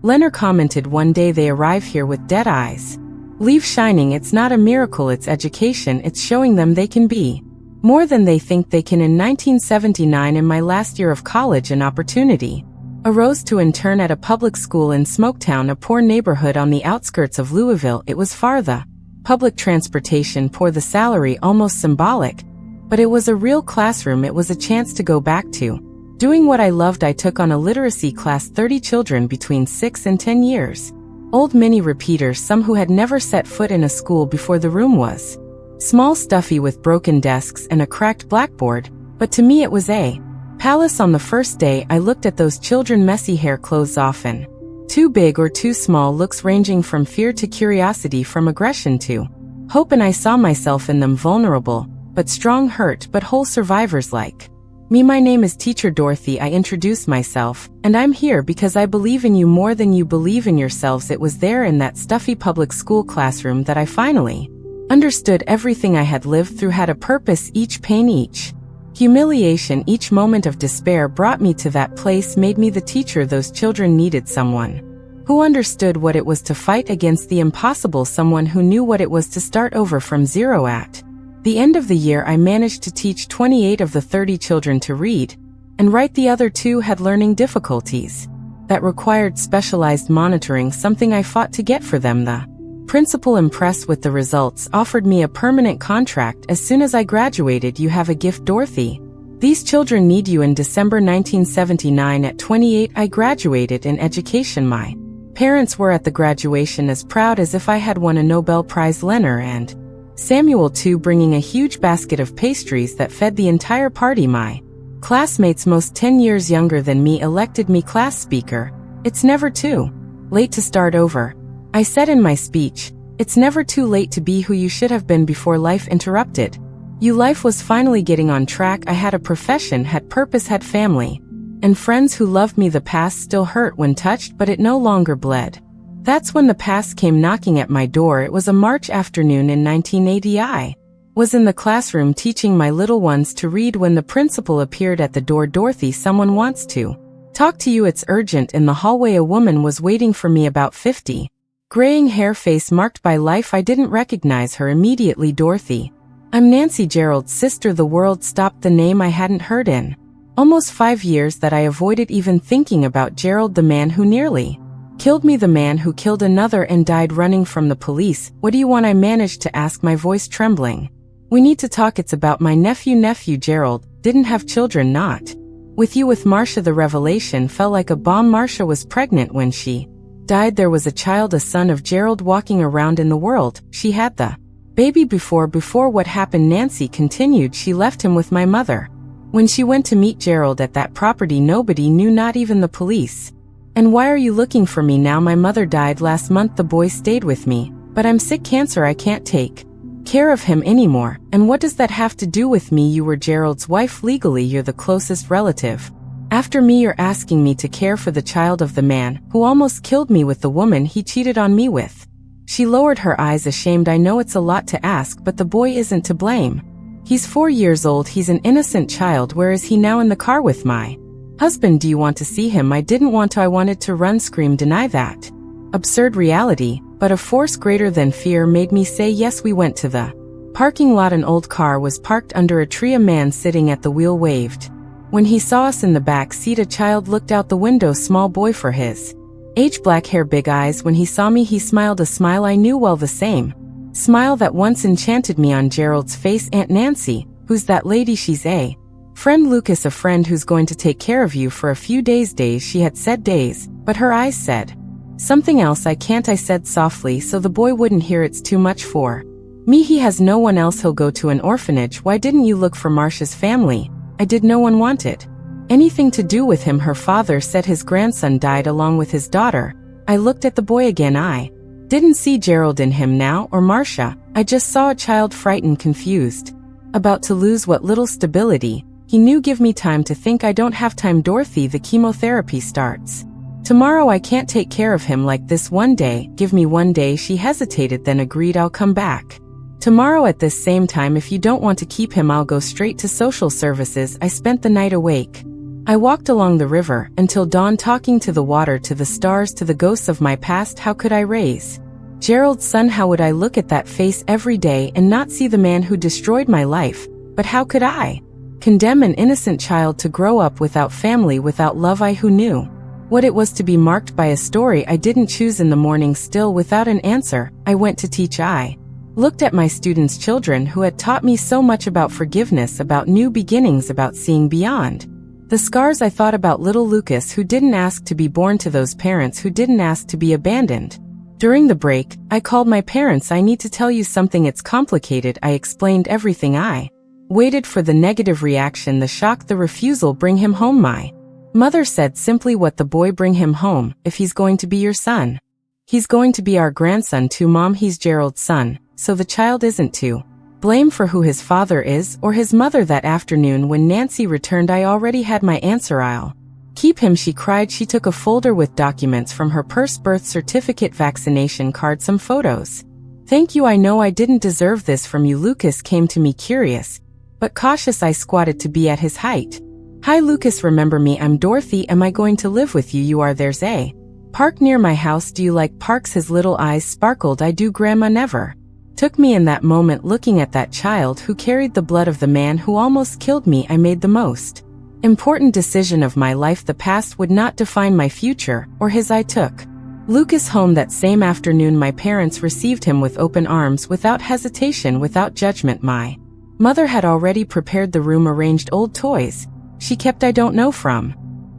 Leonard commented one day, they arrive here with dead eyes, leave shining. It's not a miracle, it's education. It's showing them they can be more than they think they can. In 1979, in my last year of college, an opportunity arose to intern at a public school in Smoketown, a poor neighborhood on the outskirts of Louisville. It was far, the public transportation poor, the salary almost symbolic, but it was a real classroom. It was a chance to go back to doing what I loved. I took on a literacy class, 30 children between 6 and 10 years old, many repeaters, some who had never set foot in a school before. The room was small, stuffy, with broken desks and a cracked blackboard, but to me it was a palace. On the first day, I looked at those children, messy hair, clothes often too big or too small, looks ranging from fear to curiosity, from aggression to hope, and I saw myself in them, vulnerable but strong, hurt but whole, survivors like me. My name is Teacher Dorothy, I introduced myself, and I'm here because I believe in you more than you believe in yourselves. It was there in that stuffy public school classroom that I finally understood everything I had lived through had a purpose. Each pain, each humiliation, each moment of despair brought me to that place, made me the teacher those children needed, someone who understood what it was to fight against the impossible, someone who knew what it was to start over from zero. At the end of the year, I managed to teach 28 of the 30 children to read and write. The other 2 had learning difficulties that required specialized monitoring, something I fought to get for them. The principal, impressed with the results, offered me a permanent contract as soon as I graduated. You have a gift, Dorothy. These children need you. In December 1979, at 28, I graduated in education. My parents were at the graduation as proud as if I had won a Nobel Prize. Leonard and Samuel too, bringing a huge basket of pastries that fed the entire party. My classmates, most 10 years younger than me, elected me class speaker. It's never too late to start over, I said in my speech. It's never too late to be who you should have been before life interrupted you. Life was finally getting on track. I had a profession, had purpose, had family and friends who loved me. The past still hurt when touched, but it no longer bled. That's when the past came knocking at my door. It was a March afternoon in 1980. I was in the classroom teaching my little ones to read when the principal appeared at the door. Dorothy, someone wants to talk to you. It's urgent. In the hallway, a woman was waiting for me, about 50. Graying hair, face marked by life. I didn't recognize her immediately. Dorothy, I'm Nancy, Gerald's sister. The world stopped. The name I hadn't heard in almost 5 years, that I avoided even thinking about. Gerald, the man who nearly killed me, the man who killed another and died running from the police. What do you want? I managed to ask, my voice trembling. We need to talk. It's about my nephew. Gerald didn't have children, not with you, with Marcia. The revelation fell like a bomb. Marcia was pregnant when she died. There was a child, a son of Gerald, walking around in the world. She had the baby before what happened. Nancy continued. She left him with my mother. When she went to meet Gerald at that property, nobody knew, not even the police. And why are you looking for me now? My mother died last month. The boy stayed with me, but I'm sick, cancer. I can't take care of him anymore. And what does that have to do with me? You were Gerald's wife. Legally, you're the closest relative. After me, you're asking me to care for the child of the man who almost killed me, with the woman he cheated on me with. She lowered her eyes ashamed. I know it's a lot to ask, but the boy isn't to blame. He's 4 years old, he's an innocent child. Where is he now? In the car with my husband. Do you want to see him? I didn't want to. I wanted to run, scream, deny that absurd reality, but a force greater than fear made me say yes. We went to the parking lot. An old car was parked under a tree. A man sitting at the wheel waved. When he saw us in the back seat, a child looked out the window. Small boy for his age, black hair, big eyes. When he saw me, he smiled a smile I knew well, the same smile that once enchanted me on Gerald's face. Aunt Nancy. Who's that lady? She's a friend, Lucas, a friend who's going to take care of you for a few days. Days, she had said days, but her eyes said something else. I can't, I said softly so the boy wouldn't hear. It's too much for me. He has no one else. He'll go to an orphanage. Why didn't you look for Marcia's family? I did. No one wanted anything to do with him. Her father said his grandson died along with his daughter. I looked at the boy again. I didn't see Gerald in him now, or Marcia. I just saw a child, frightened, confused, about to lose what little stability he knew. Give me time to think. I don't have time, Dorothy. The chemotherapy starts tomorrow. I can't take care of him like this. One day, give me 1 day. She hesitated, then agreed. I'll come back tomorrow at this same time. If you don't want to keep him, I'll go straight to social services. I spent the night awake. I walked along the river until dawn, talking to the water, to the stars, to the ghosts of my past. How could I raise Gerald's son? How would I look at that face every day and not see the man who destroyed my life? But how could I condemn an innocent child to grow up without family, without love? I who knew what it was to be marked by a story I didn't choose. In the morning, still without an answer, I went to teach. I looked at my students, children who had taught me so much about forgiveness, about new beginnings, about seeing beyond the scars. I thought about little Lucas, who didn't ask to be born, to those parents who didn't ask to be abandoned. During the break, I called my parents. I need to tell you something, it's complicated. I explained everything. I waited for the negative reaction, the shock, the refusal. Bring him home, my mother said simply. What? The boy? Bring him home. If he's going to be your son, he's going to be our grandson too, Mom. He's Gerald's son, so the child isn't to blame for who his father is or his mother. That afternoon when Nancy returned, I already had my answer. I'll keep him, she cried. She took a folder with documents from her purse: birth certificate, vaccination card, some photos. Thank you. I know I didn't deserve this from you. Lucas came to me, curious but cautious. I squatted to be at his height. Hi, Lucas, remember me? I'm Dorothy. Am I going to live with you? You are. There's a park near my house. Do you like parks? His little eyes sparkled. I do. Grandma never took me. In that moment, looking at that child who carried the blood of the man who almost killed me, I made the most important decision of my life. The past would not define my future, or his. I took Lucas home that same afternoon. My parents received him with open arms, without hesitation, without judgment. My mother had already prepared the room, arranged old toys she kept. I don't know from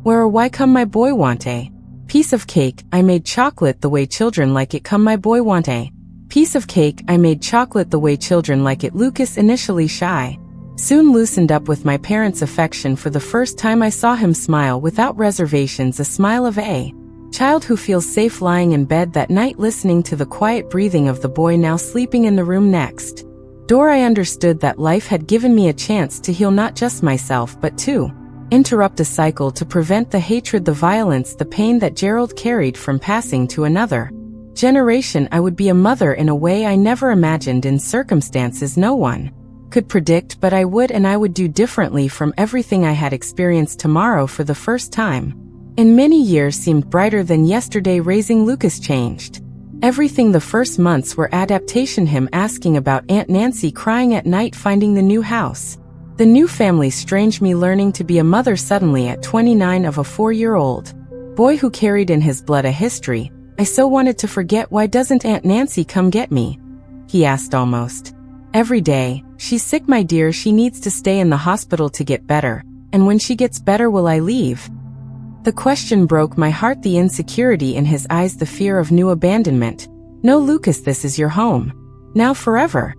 where or why. Come, my boy want a piece of cake? I made chocolate the way children like it. Come, my boy want a piece of cake? I made chocolate the way children like it. Lucas, initially shy, soon loosened up with my parents' affection. For the first time I saw him smile without reservations, a smile of a child who feels safe. Lying in bed that night, listening to the quiet breathing of the boy now sleeping in the room next door, I understood that life had given me a chance to heal not just myself but to interrupt a cycle, to prevent the hatred, the violence, the pain that Gerald carried from passing to another generation. I would be a mother in a way I never imagined, in circumstances no one could predict, but I would, and I would do differently from everything I had experienced. Tomorrow, for the first time in many years, seemed brighter than yesterday. Raising Lucas changed everything. The first months were adaptation, him asking about Aunt Nancy, crying at night, finding the new house, the new family. Strange me learning to be a mother suddenly at 29 of a 4-year-old boy who carried in his blood a history I so wanted to forget. Why doesn't Aunt Nancy come get me? He asked almost every day. She's sick, my dear. She needs to stay in the hospital to get better. And when she gets better, will I leave? The question broke my heart, the insecurity in his eyes, the fear of new abandonment. No, Lucas, this is your home. Now, forever.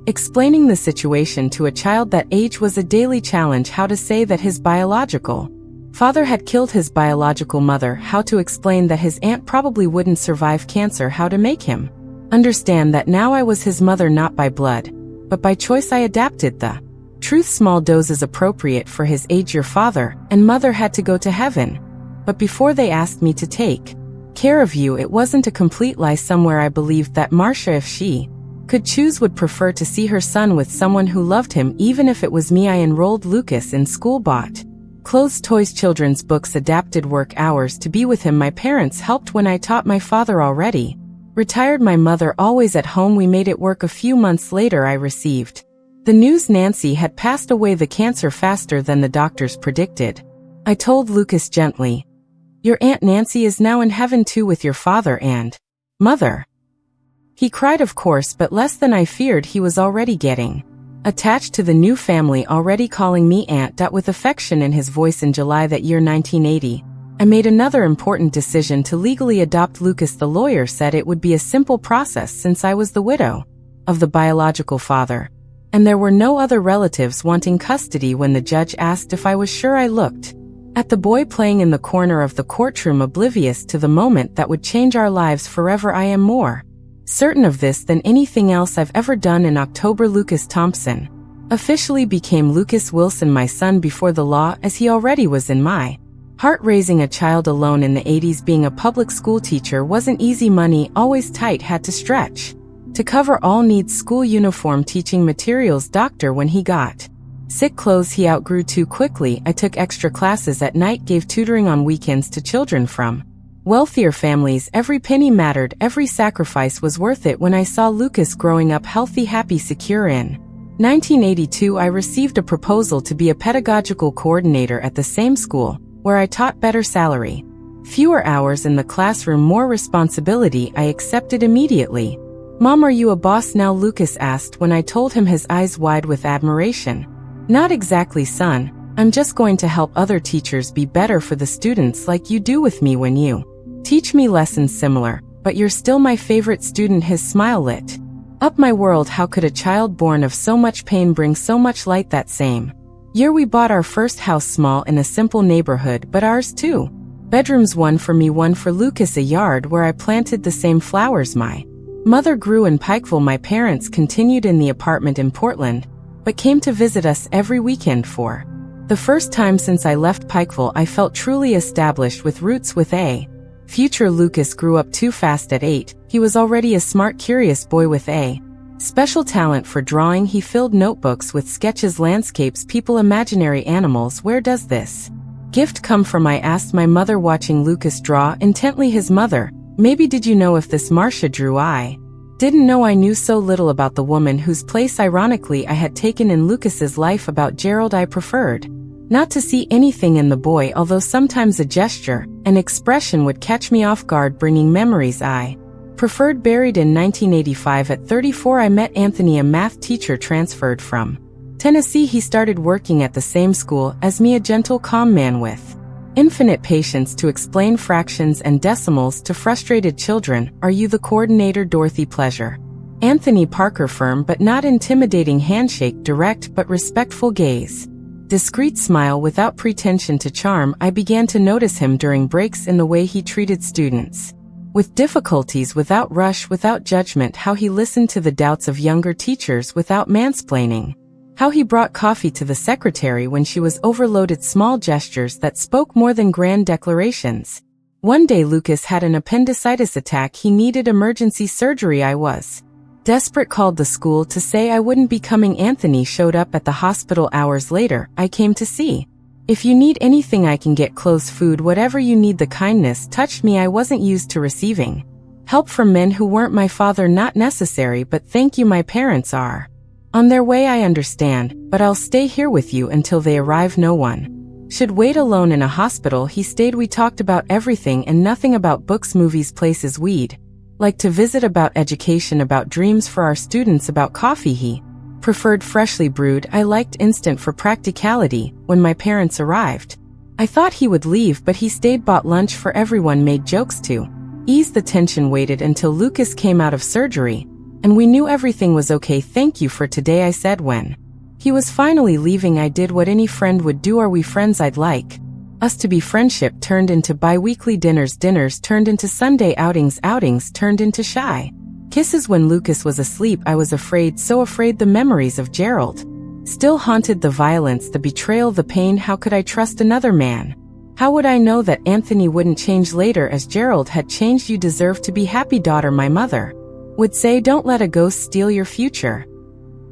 Explaining the situation to a child that age was a daily challenge. How to say that his biological father had killed his biological mother. How to explain that his aunt probably wouldn't survive cancer. How to make him understand that now I was his mother, not by blood, but by choice. I adapted the truth. Small doses appropriate for his age. Your father and mother had to go to heaven, but before they asked me to take care of you. It wasn't a complete lie. Somewhere I believed that Marcia, if she could choose, would prefer to see her son with someone who loved him, even if it was me. I enrolled Lucas in school, bought clothes, toys, children's books, adapted work hours to be with him. My parents helped when I taught. My father already retired, my mother always at home. We made it work. A few months later I received the news Nancy had passed away, the cancer, faster than the doctors predicted. I told Lucas gently, "Your Aunt Nancy is now in heaven too, with your father and mother." He cried, of course, but less than I feared. He was already getting attached to the new family, already calling me Aunt, with affection in his voice. In July that year, 1980, I made another important decision to legally adopt Lucas. The lawyer said it would be a simple process since I was the widow of the biological father, and there were no other relatives wanting custody. When the judge asked if I was sure, I looked at the boy playing in the corner of the courtroom, oblivious to the moment that would change our lives forever. I am more certain of this than anything else I've ever done. In October, Lucas Thompson officially became Lucas Wilson, my son, before the law, as he already was in my heart. Raising a child alone in the 80s, being a public school teacher, wasn't easy. Money always tight, had to stretch to cover all needs: school uniform, teaching materials, doctor when he got sick, clothes he outgrew too quickly. I took extra classes at night, gave tutoring on weekends to children from wealthier families. Every penny mattered, every sacrifice was worth it. When I saw Lucas growing up healthy, happy, secure, in 1982, I received a proposal to be a pedagogical coordinator at the same school where I taught. Better salary, fewer hours in the classroom, more responsibility. I accepted immediately. "Mom, are you a boss now?" Lucas asked when I told him, his eyes wide with admiration. "Not exactly, son. I'm just going to help other teachers be better for the students, like you do with me when you teach me lessons similar, but you're still my favorite student." His smile lit up my world. How could a child born of so much pain bring so much light? That same year we bought our first house, small in a simple neighborhood, but ours too. Bedrooms, one for me, one for Lucas, a yard where I planted the same flowers my mother grew in Pikeville. My parents continued in the apartment in Portland, but came to visit us every weekend. For the first time since I left Pikeville, I felt truly established, with roots, with a future. Lucas grew up too fast. At 8, he was already a smart, curious boy with a special talent for drawing. He filled notebooks with sketches, landscapes, people, imaginary animals. "Where does this gift come from?" I asked my mother, watching Lucas draw intently. His mother, "Maybe did you know if this Marcia drew?" I didn't know. I knew so little about the woman whose place, ironically, I had taken in Lucas's life. About Gerald, I preferred not to see anything in the boy, although sometimes a gesture, an expression would catch me off guard, bringing memories I preferred buried. In 1985, at 34, I met Anthony, a math teacher transferred from Tennessee. He started working at the same school as me, a gentle, calm man with infinite patience to explain fractions and decimals to frustrated children. "Are you the coordinator?" Dorothy. "Pleasure." Anthony Parker. Firm but not intimidating handshake, direct but respectful gaze, discreet smile without pretension to charm. I began to notice him during breaks, in the way he treated students with difficulties, without rush, without judgment, how he listened to the doubts of younger teachers without mansplaining, how he brought coffee to the secretary when she was overloaded. Small gestures that spoke more than grand declarations. One day Lucas had an appendicitis attack. He needed emergency surgery. I was desperate, called the school to say I wouldn't be coming. Anthony showed up at the hospital hours later. "I came to see if you need anything. I can get clothes, food, whatever you need." The kindness touched me. I wasn't used to receiving help from men who weren't my father. "Not necessary, but thank you. My parents are on their way. I understand, but I'll stay here with you until they arrive. No one should wait alone in a hospital." He stayed. We talked about everything and nothing, about books, movies, places we'd like to visit, about education, about dreams for our students, about coffee. He preferred freshly brewed. I liked instant for practicality. When my parents arrived, I thought he would leave, but he stayed, bought lunch for everyone, made jokes to ease the tension, waited until Lucas came out of surgery, and we knew everything was okay. "Thank you for today," I said when he was finally leaving. I did what any friend would do. "Are we friends?" I'd like us to be. Friendship turned into bi-weekly dinners, dinners turned into Sunday outings, outings turned into shy kisses. When Lucas was asleep, I was afraid, so afraid. The memories of Gerald still haunted, the violence, the betrayal, the pain. How could I trust another man How would I know that Anthony wouldn't change later as Gerald had changed? You deserve to be happy, daughter, my mother would say. Don't let a ghost steal your future.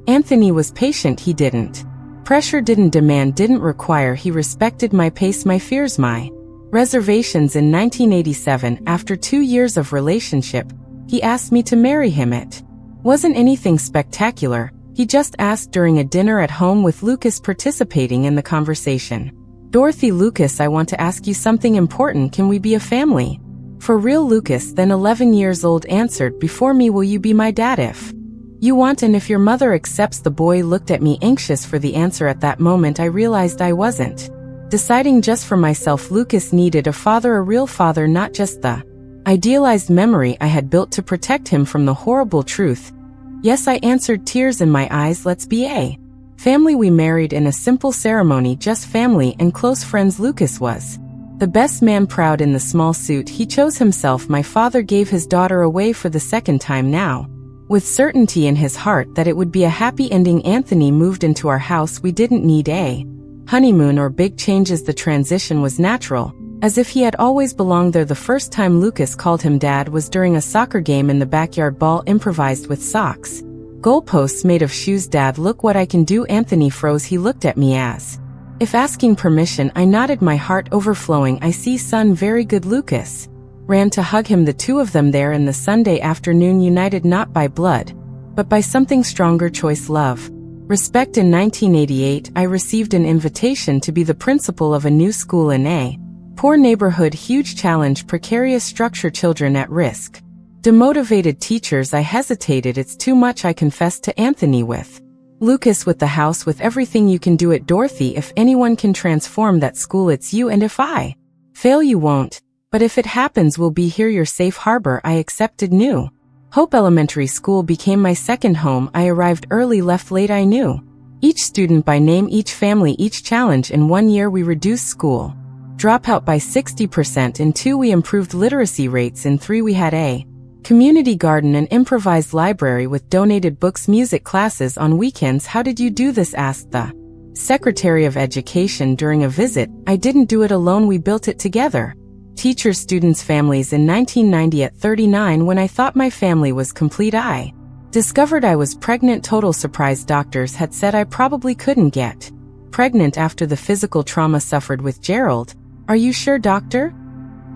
Anthony was patient, he didn't pressure, didn't demand, didn't require. He respected my pace, my fears, my reservations. In 1987, after 2 years of relationship, he asked me to marry him. It wasn't anything spectacular. He just asked during a dinner at home with Lucas participating in the conversation. Dorothy, Lucas, I want to ask you something important. Can we be a family? For real, Lucas, then 11 years old, answered before me. Will you be my dad if you want and if your mother accepts? The boy looked at me, anxious for the answer. At that moment I realized I wasn't deciding just for myself. Lucas needed a father, a real father, not just the idealized memory I had built to protect him from the horrible truth. Yes, I answered, tears in my eyes. Let's be a family. We married in a simple ceremony, just family and close friends. Lucas was the best man, proud in the small suit he chose himself. My father gave his daughter away for the second time now, with certainty in his heart that it would be a happy ending. Anthony moved into our house. We didn't need a honeymoon or big changes. The transition was natural, as if he had always belonged there. The first time Lucas called him dad was during a soccer game in the backyard, ball improvised with socks, goalposts made of shoes. Dad, look what I can do. Anthony froze. He looked at me as if asking permission. I nodded, my heart overflowing. I see, son, very good. Lucas ran to hug him, the two of them there in the Sunday afternoon, united not by blood, but by something stronger, choice, love, respect. In 1988, I received an invitation to be the principal of a new school in a poor neighborhood. Huge challenge, precarious structure, children at risk, demotivated teachers. I hesitated. It's too much, I confessed to Anthony. With Lucas, with the house, with everything. You can do it, Dorothy. If anyone can transform that school, it's you, and if I fail, you won't. But if it happens, we'll be here, your safe harbor. I accepted. New Hope Elementary School became my second home. I arrived early, left late. I knew each student by name, each family, each challenge. In 1 year, we reduced school dropout by 60%. In 2, we improved literacy rates. In 3, we had a community garden, an improvised library with donated books, music classes on weekends. How did you do this? Asked the Secretary of Education during a visit. I didn't do it alone, we built it together. Teachers, students, families. In 1990, at 39, when I thought my family was complete, I discovered I was pregnant. Total surprise. Doctors had said I probably couldn't get pregnant after the physical trauma suffered with Gerald. Are you sure, doctor?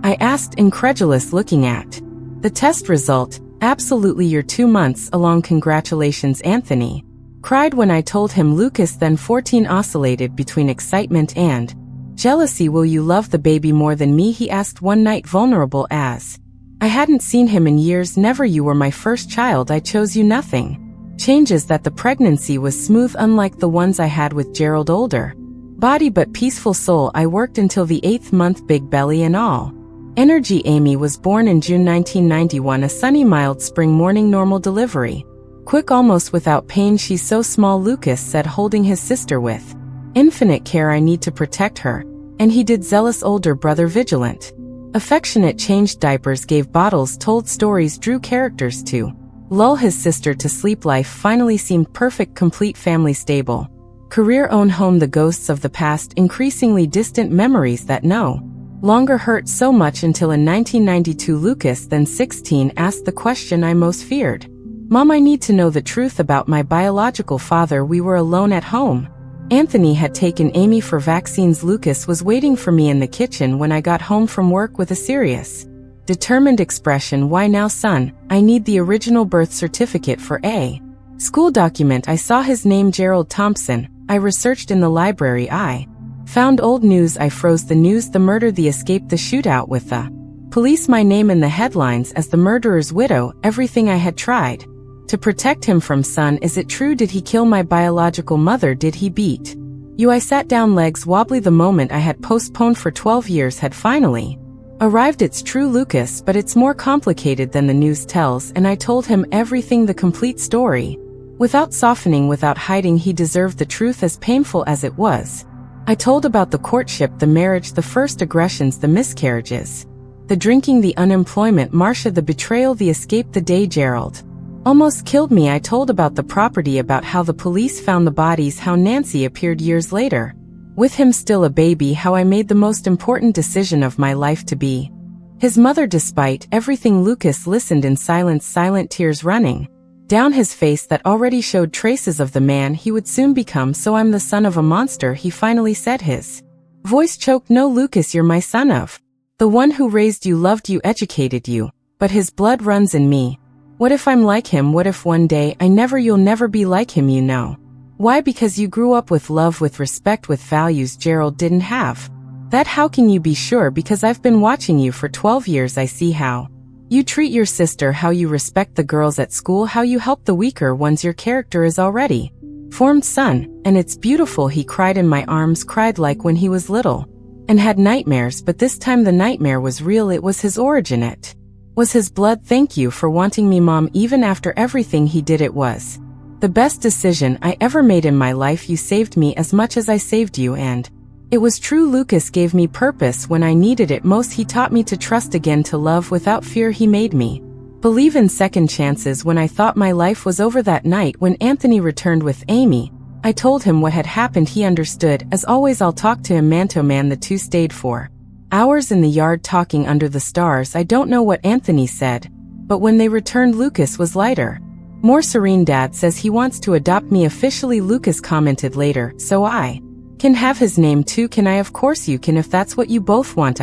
I asked, incredulous, looking at the test result. Absolutely, you're 2 months along. Congratulations. Anthony cried when I told him. Lucas, then 14, oscillated between excitement and jealousy. Will you love the baby more than me? He asked one night, vulnerable as I hadn't seen him in years. Never. You were my first child. I chose you. Nothing changes. That the pregnancy was smooth, unlike the ones I had with Gerald. Older body but peaceful soul. I worked until the 8th month, big belly and all energy. Amy was born in June 1991, a sunny, mild spring morning. Normal delivery, quick, almost without pain. She's so small, Lucas said, holding his sister with infinite care. I need to protect her. And he did. Zealous older brother, vigilant, affectionate, changed diapers, gave bottles, told stories, drew characters to lull his sister to sleep. Life finally seemed perfect, complete, family stable, career, own home. The ghosts of the past, increasingly distant memories that no longer hurt so much, until in 1992 Lucas, then 16, asked the question I most feared. Mom, I need to know the truth about my biological father. We were alone at home. Anthony had taken Amy for vaccines. Lucas was waiting for me in the kitchen when I got home from work with a serious, determined expression. Why now, son? I need the original birth certificate for a school document. I saw his name, Gerald Thompson. I researched in the library. I found old news. I froze. The news, the murder, the escape, the shootout with the police. My name in the headlines as the murderer's widow. Everything I had tried to protect him from. Son, is it true? Did he kill my biological mother? Did he beat you? I sat down, legs wobbly. The moment I had postponed for 12 years had finally arrived. It's true, Lucas, but it's more complicated than the news tells. And I told him everything, the complete story, without softening, without hiding. He deserved the truth, as painful as it was. I told about the courtship, the marriage, the first aggressions, the miscarriages, the drinking, the unemployment, Marcia, the betrayal, the escape, the day Gerald almost killed me. I told about the property, about how the police found the bodies, how Nancy appeared years later With him still a baby, how I made the most important decision of my life to be his mother. Despite everything, Lucas listened in silence, silent tears running down his face that already showed traces of the man he would soon become. So I'm the son of a monster, he finally said, his voice choked. No, Lucas, you're my son, of the one who raised you, loved you, educated you, but his blood runs in me. What if I'm like him? What if one day you'll never be like him, you know? Why? Because you grew up with love, with respect, with values Gerald didn't have. That how can you be sure? Because I've been watching you for 12 years. I see how you treat your sister, how you respect the girls at school, how you help the weaker ones. Your character is already formed, son, and it's beautiful. He cried in my arms, cried like when he was little, and had nightmares, but this time the nightmare was real. It was his origin. It was his blood. Thank you for wanting me, Mom, even after everything he did. It was the best decision I ever made in my life. You saved me as much as I saved you, and it was true. Lucas gave me purpose when I needed it most. He taught me to trust again, to love without fear. He made me believe in second chances when I thought my life was over. That night when Anthony returned with Amy, I told him what had happened. He understood. As always, I'll talk to him man to man. The two stayed for hours in the yard talking under the stars. I don't know what Anthony said, but when they returned, Lucas was lighter, more serene. Dad says he wants to adopt me officially, Lucas commented later, so I can have his name too. Can I? Of course you can, if that's what you both want.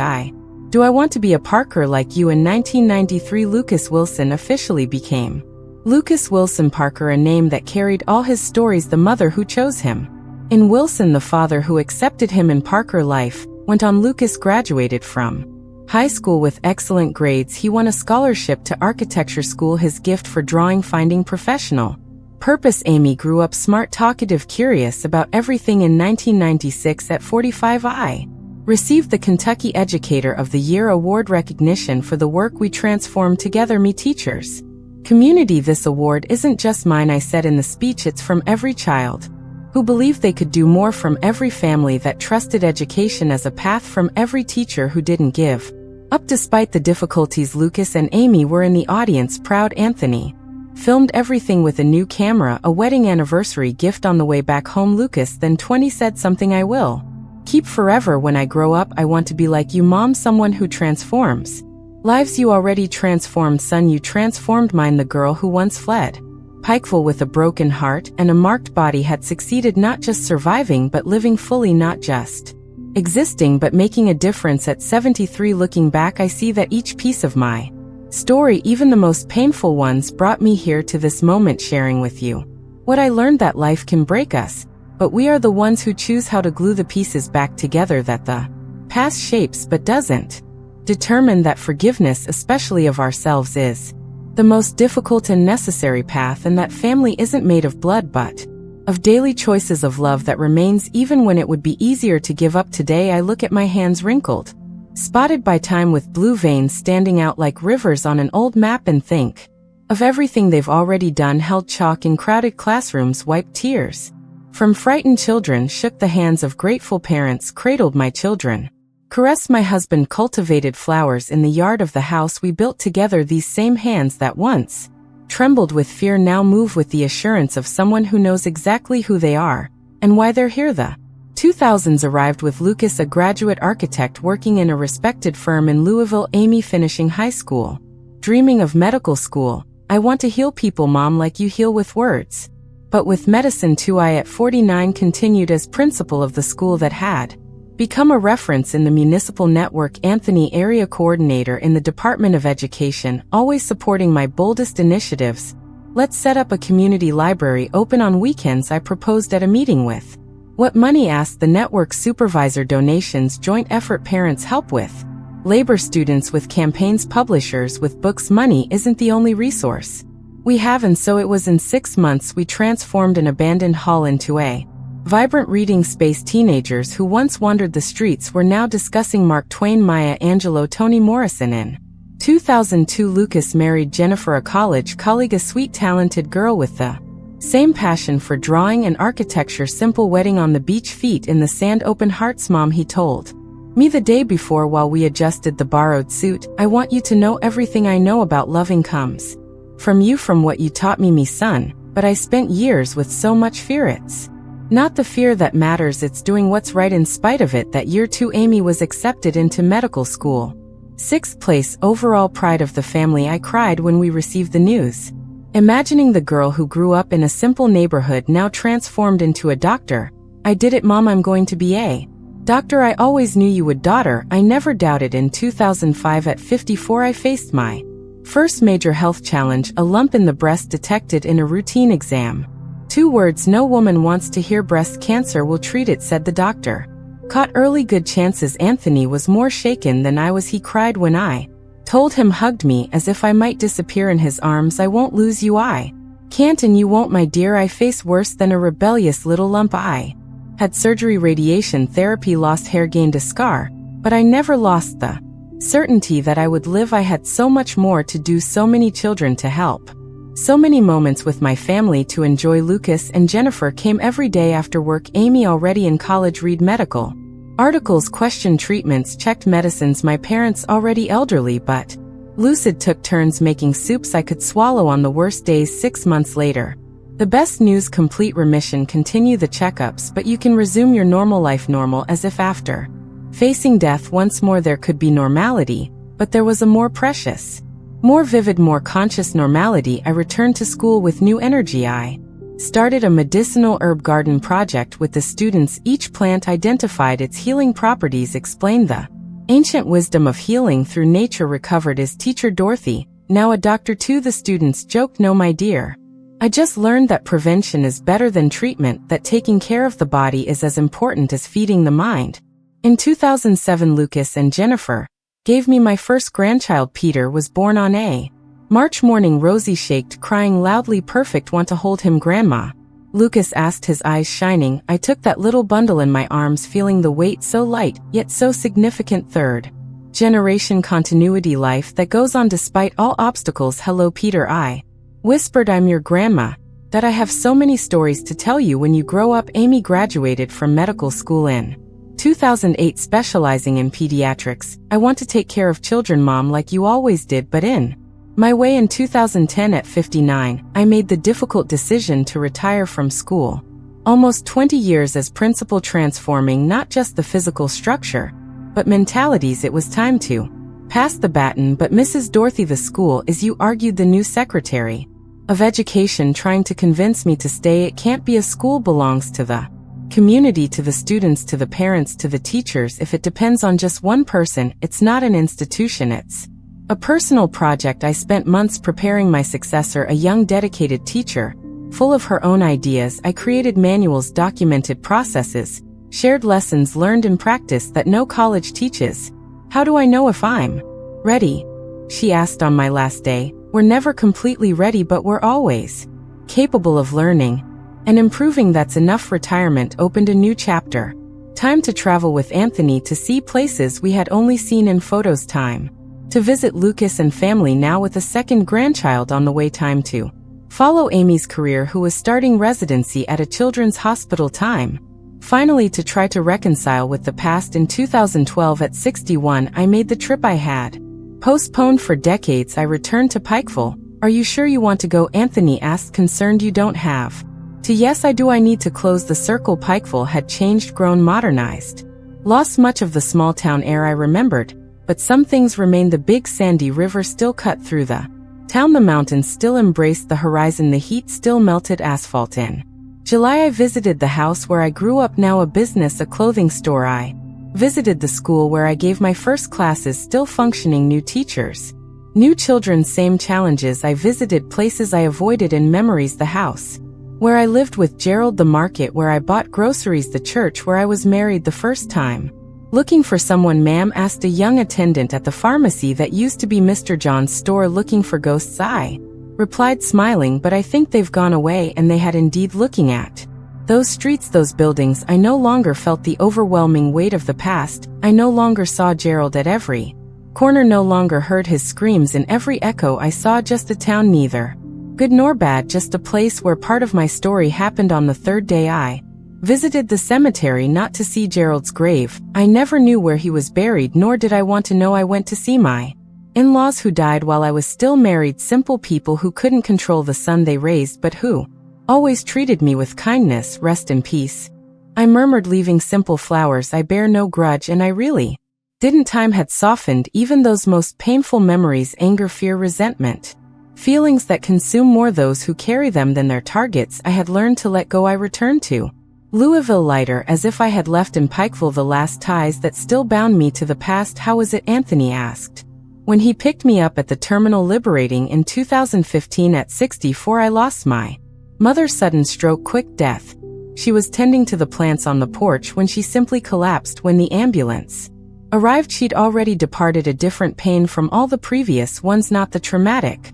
Do I want to be a Parker like you? In 1993, Lucas Wilson officially became Lucas Wilson Parker, a name that carried all his stories. The mother who chose him in Wilson, the father who accepted him in Parker life, went on. Lucas graduated from high school with excellent grades. He won a scholarship to architecture school, his gift for drawing finding professional purpose. Amy grew up smart, talkative, curious about everything. In 1996, at 45, I received the Kentucky Educator of the Year award, recognition for the work we transformed together, me teachers community. This award isn't just mine, I said in the speech. It's from every child who believed they could do more, from every family that trusted education as a path, from every teacher who didn't give up despite the difficulties. Lucas and Amy were in the audience, proud. Anthony filmed everything with a new camera, a wedding anniversary gift on the way back home. Lucas, then 20, said something I will keep forever. When I grow up, I want to be like you, Mom, someone who transforms lives. You already transformed, son. You transformed mine. The girl who once fled Pikeville with a broken heart and a marked body had succeeded, not just surviving but living fully, not just existing but making a difference. At 73, looking back, I see that each piece of my story, even the most painful ones, brought me here to this moment, sharing with you what I learned, that life can break us, but we are the ones who choose how to glue the pieces back together, that the past shapes but doesn't determine, that forgiveness, especially of ourselves, is the most difficult and necessary path, and that family isn't made of blood but of daily choices of love that remains even when it would be easier to give up. Today I look at my hands, wrinkled, spotted by time, with blue veins standing out like rivers on an old map, and think of everything they've already done, held chalk in crowded classrooms, wiped tears from frightened children, shook the hands of grateful parents, cradled my children, caressed my husband, cultivated flowers in the yard of the house we built together. These same hands that once trembled with fear now move with the assurance of someone who knows exactly who they are and why they're here. The 2000s arrived with Lucas, a graduate architect working in a respected firm in Louisville, Amy finishing high school, dreaming of medical school. I want to heal people, Mom, like you heal with words, but with medicine too. I, at 49, continued as principal of the school that had become a reference in the municipal network. Anthony, area coordinator in the Department of Education, always supporting my boldest initiatives. Let's set up a community library open on weekends, I proposed at a meeting. With what money? Asked the network supervisor. Donations, joint effort, parents help with labor, students with campaigns, publishers with books. Money isn't the only resource we have, and so it was in 6 months we transformed an abandoned hall into a vibrant reading space. Teenagers who once wandered the streets were now discussing Mark Twain, Maya Angelou, Toni Morrison. In 2002, Lucas married Jennifer, a college colleague, a sweet, talented girl with the same passion for drawing and architecture. Simple wedding on the beach, feet in the sand, open hearts, Mom, he told me the day before while we adjusted the borrowed suit. I want you to know everything I know about loving comes from you, from what you taught me, son, but I spent years with so much fear. It's Not the fear that matters, it's doing what's right in spite of it. That year too, Amy was accepted into medical school. 6th place overall, pride of the family. I cried when we received the news. Imagining the girl who grew up in a simple neighborhood now transformed into a doctor. I did it, Mom, I'm going to be a doctor. I always knew you would, daughter. I never doubted. In 2005 at 54 I faced my first major health challenge, a lump in the breast detected in a routine exam. 2 words, no woman wants to hear. Breast cancer, will treat it, said the doctor. Caught early, good chances. Anthony was more shaken than I was. He cried when I told him, hugged me as if I might disappear in his arms. I won't lose you, I can't, and you won't, my dear. I face worse than a rebellious little lump. I had surgery, radiation therapy, lost hair, gained a scar, but I never lost the certainty that I would live. I had so much more to do, so many children to help, so many moments with my family to enjoy. Lucas and Jennifer came every day after work. Amy, already in college, read medical articles, questioned treatments, checked medicines. My parents, already elderly but lucid, took turns making soups I could swallow on the worst days. 6 months later, the best news, complete remission. Continue the checkups, but you can resume your normal life, normal as if after facing death once more there could be normality, but there was a more precious, more vivid, more conscious normality. I returned to school with new energy. I started a medicinal herb garden project with the students. Each plant identified its healing properties, explained the ancient wisdom of healing through nature. Recovered as teacher Dorothy, now a doctor too. The students joked, no, my dear, I just learned that prevention is better than treatment, that taking care of the body is as important as feeding the mind. In 2007, Lucas and Jennifer gave me my first grandchild. Peter was born on a March morning. Rosie shaked, crying loudly, perfect, want to hold him, Grandma. Lucas asked, his eyes shining. I took that little bundle in my arms, feeling the weight so light, yet so significant. 3rd generation continuity, life that goes on despite all obstacles. Hello, Peter, I whispered, I'm your grandma. That I have so many stories to tell you when you grow up. Amy graduated from medical school in 2008, specializing in pediatrics. I want to take care of children, Mom, like you always did, but in my way. In 2010 at 59, I made the difficult decision to retire from school. Almost 20 years as principal, transforming not just the physical structure, but mentalities. It was time to pass the baton. But Mrs. Dorothy, the school is, you argued, the new secretary of education, trying to convince me to stay. It can't be. A school belongs to the community, to the students, to the parents, to the teachers. If it depends on just one person, it's not an institution, it's a personal project. I spent months preparing my successor, a young, dedicated teacher, full of her own ideas. I created manuals, documented processes, shared lessons learned in practice that no college teaches. How do I know if I'm ready? She asked on my last day. We're never completely ready, but we're always capable of learning and improving. That's enough. Retirement opened a new chapter. Time to travel with Anthony, to see places we had only seen in photos. Time to visit Lucas and family, now with a 2nd grandchild on the way. Time to follow Amy's career, who was starting residency at a children's hospital. Time finally to try to reconcile with the past. In 2012 at 61, I made the trip I had postponed for decades. I returned to Pikeville. Are you sure you want to go? Anthony asked, concerned. You don't have to. Yes, I do. I need to close the circle. Pikeville had changed, grown, modernized, lost much of the small town air I remembered, but some things remained. The big sandy river still cut through the town. The mountains still embraced the horizon. The heat still melted asphalt. In July, I visited the house where I grew up, now a business, a clothing store. I visited the school where I gave my first classes, still functioning, new teachers, new children, same challenges. I visited places I avoided, in memories, the house where I lived with Gerald, the market where I bought groceries, the church where I was married the first time. Looking for someone, ma'am? Asked a young attendant at the pharmacy that used to be Mr. John's store. Looking for ghosts, I replied, smiling, but I think they've gone away. And they had indeed. Looking at those streets, those buildings, I no longer felt the overwhelming weight of the past. I no longer saw Gerald at every corner, no longer heard his screams in every echo. I saw just a town, neither good nor bad, just a place where part of my story happened. On the 3rd day, I visited the cemetery, not to see Gerald's grave. I never knew where he was buried, nor did I want to know. I went to see my in-laws who died while I was still married, simple people who couldn't control the son they raised, but who Always treated me with kindness, rest in peace. I murmured, leaving simple flowers, I bear no grudge, and I really didn't. Time had softened even those most painful memories, anger, fear, resentment. Feelings that consume more those who carry them than their targets. I had learned to let go. I returned to Louisville lighter, as if I had left in Pikeville the last ties that still bound me to the past. How was it? Anthony asked, when he picked me up at the terminal, liberating in 2015 at 64. I lost my mother's sudden stroke, quick death. She was tending to the plants on the porch when she simply collapsed. When the ambulance arrived, she'd already departed, a different pain from all the previous ones, not the traumatic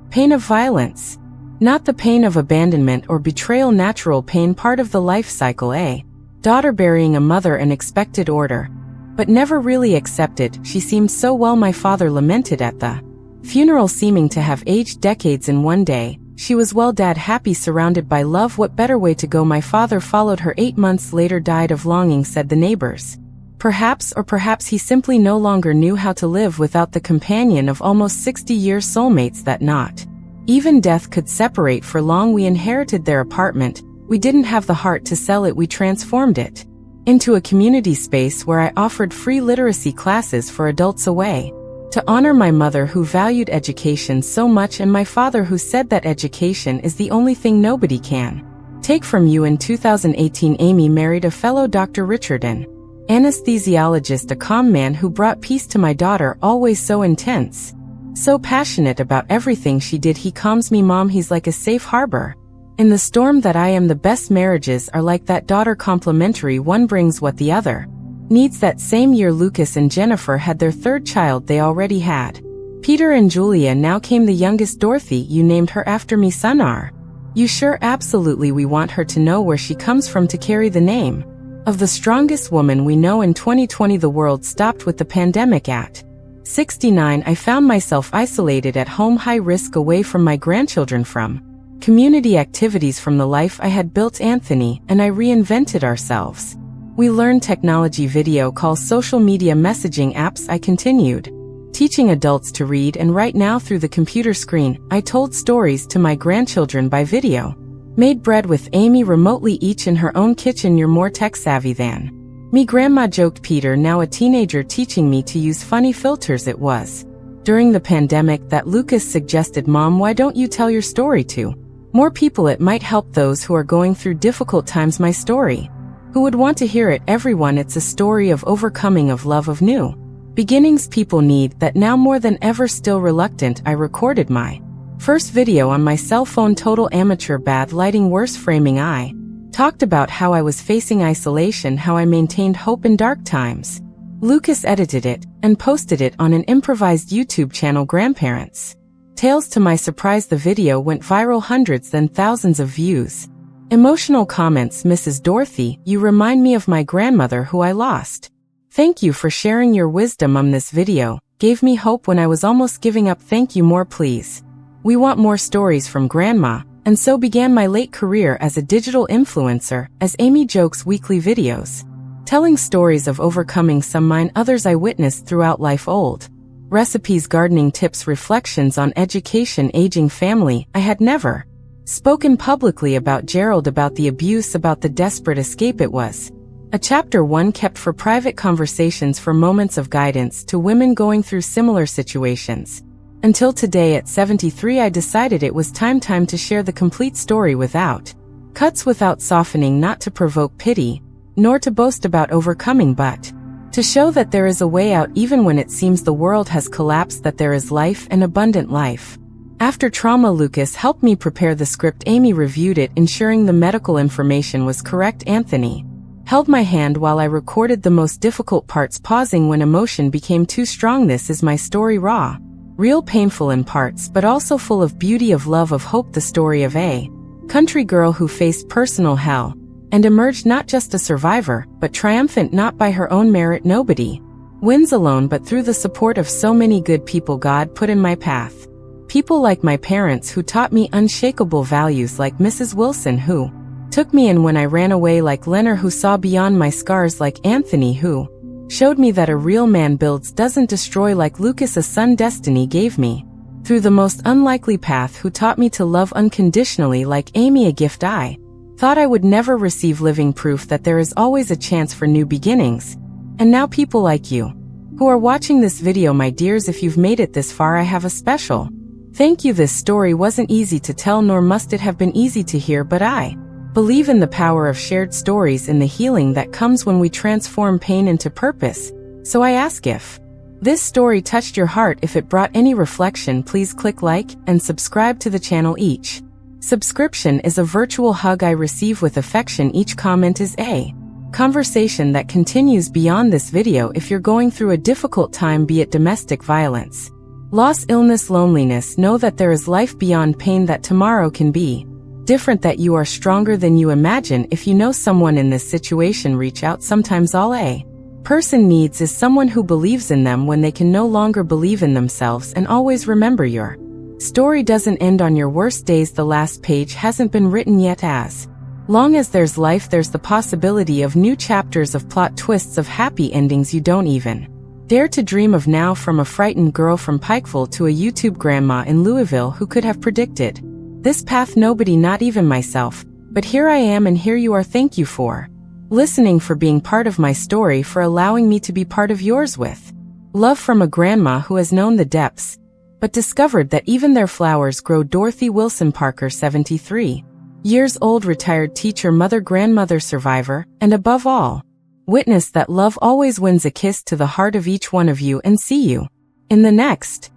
pain of violence, not the pain of abandonment or betrayal, natural pain, part of the life cycle. A daughter burying a mother, an expected order, but never really accepted. She seemed so well, my father lamented at the funeral, seeming to have aged decades in one day. She was well, dad happy, surrounded by love. What better way to go? My father followed her 8 months later, died of longing, said the neighbors. Perhaps, or perhaps he simply no longer knew how to live without the companion of almost 60 years, soulmates that not even death could separate for long. We inherited their apartment. We didn't have the heart to sell it. We transformed it into a community space where I offered free literacy classes for adults, a way to honor my mother, who valued education so much, and my father, who said that education is the only thing nobody can take from you. In 2018, Amy married a fellow Dr. Richard, an anesthesiologist, a calm man who brought peace to my daughter, always so intense, so passionate about everything she did. He calms me, mom, he's like a safe harbor in the storm that I am. The best marriages are like that, daughter, complementary, one brings what the other needs. That same year, Lucas and Jennifer had their third child. They already had Peter and Julia. Now came the youngest, Dorothy. You named her after me, son? Are you sure? Absolutely. We want her to know where she comes from, to carry the name of the strongest woman we know. In 2020, the world stopped with the pandemic. At 69, I found myself isolated at home, high risk, away from my grandchildren, from community activities, from the life I had built. Anthony and I reinvented ourselves. We learned technology, video calls, social media, messaging apps. I continued teaching adults to read and write now through the computer screen. I told stories to my grandchildren by video, made bread with Amy remotely, each in her own kitchen. You're more tech savvy than me, grandma joked Peter, now a teenager, teaching me to use funny filters. It was during the pandemic that Lucas suggested, Mom, why don't you tell your story to more people? It might help those who are going through difficult times. My story. Who would want to hear it? Everyone. It's a story of overcoming, of love, of new beginnings. People need that now more than ever. Still reluctant, I recorded my first video on my cell phone. Total amateur, bad lighting, worse framing. I talked about how I was facing isolation, how I maintained hope in dark times. Lucas edited it and posted it on an improvised YouTube channel, Grandparents Tales. To my surprise, the video went viral, hundreds then thousands of views. Emotional comments, Mrs. Dorothy, you remind me of my grandmother who I lost. Thank you for sharing your wisdom. This video gave me hope when I was almost giving up. Thank you, more please. We want more stories from Grandma. And so began my late career as a digital influencer, as Amy Jokes weekly videos, telling stories of overcoming, some mine, others I witnessed throughout life. Old recipes, gardening tips, reflections on education, aging, family. I had never spoken publicly about Gerald, about the abuse, about the desperate escape. It was a chapter one kept for private conversations, for moments of guidance to women going through similar situations. Until today, at 73, I decided it was time to share the complete story, without cuts, without softening, not to provoke pity, nor to boast about overcoming, but to show that there is a way out even when it seems the world has collapsed, that there is life, and abundant life after trauma. Lucas helped me prepare the script. Amy reviewed it, ensuring the medical information was correct. Anthony held my hand while I recorded the most difficult parts, pausing when emotion became too strong. This is my story, raw, real, painful in parts, but also full of beauty, of love, of hope. The story of a country girl who faced personal hell and emerged not just a survivor, but triumphant, not by her own merit. Nobody wins alone, but through the support of so many good people God put in my path. People like my parents, who taught me unshakable values, like Mrs. Wilson, who took me in when I ran away, like Leonard, who saw beyond my scars, like Anthony, who showed me that a real man builds, doesn't destroy, like Lucas, a son destiny gave me through the most unlikely path who taught me to love unconditionally like Amy, a gift I thought I would never receive, living proof that there is always a chance for new beginnings. And now people like you who are watching this video, my dears, if you've made it this far, I have a special thank you. This story wasn't easy to tell, nor must it have been easy to hear, but I believe in the power of shared stories and the healing that comes when we transform pain into purpose. So I ask, if this story touched your heart, if it brought any reflection, please click like and subscribe to the channel. Each subscription is a virtual hug I receive with affection. Each comment is a conversation that continues beyond this video. If you're going through a difficult time, be it domestic violence, loss, illness, loneliness, know that there is life beyond pain, that tomorrow can be different, that you are stronger than you imagine. If you know someone in this situation, reach out. Sometimes all a person needs is someone who believes in them when they can no longer believe in themselves. And always remember, your story doesn't end on your worst days. The last page hasn't been written yet. As long as there's life, there's the possibility of new chapters, of plot twists, of happy endings you don't even dare to dream of. Now, from a frightened girl from Pikeville to a YouTube grandma in Louisville, who could have predicted this path? Nobody, not even myself. But here I am, and here you are. Thank you for listening, for being part of my story, for allowing me to be part of yours. With love from a grandma who has known the depths, but discovered that even their flowers grow. Dorothy Wilson Parker, 73 years old, retired teacher, mother, grandmother, survivor, and above all, witness that love always wins. A kiss to the heart of each one of you, and see you in the next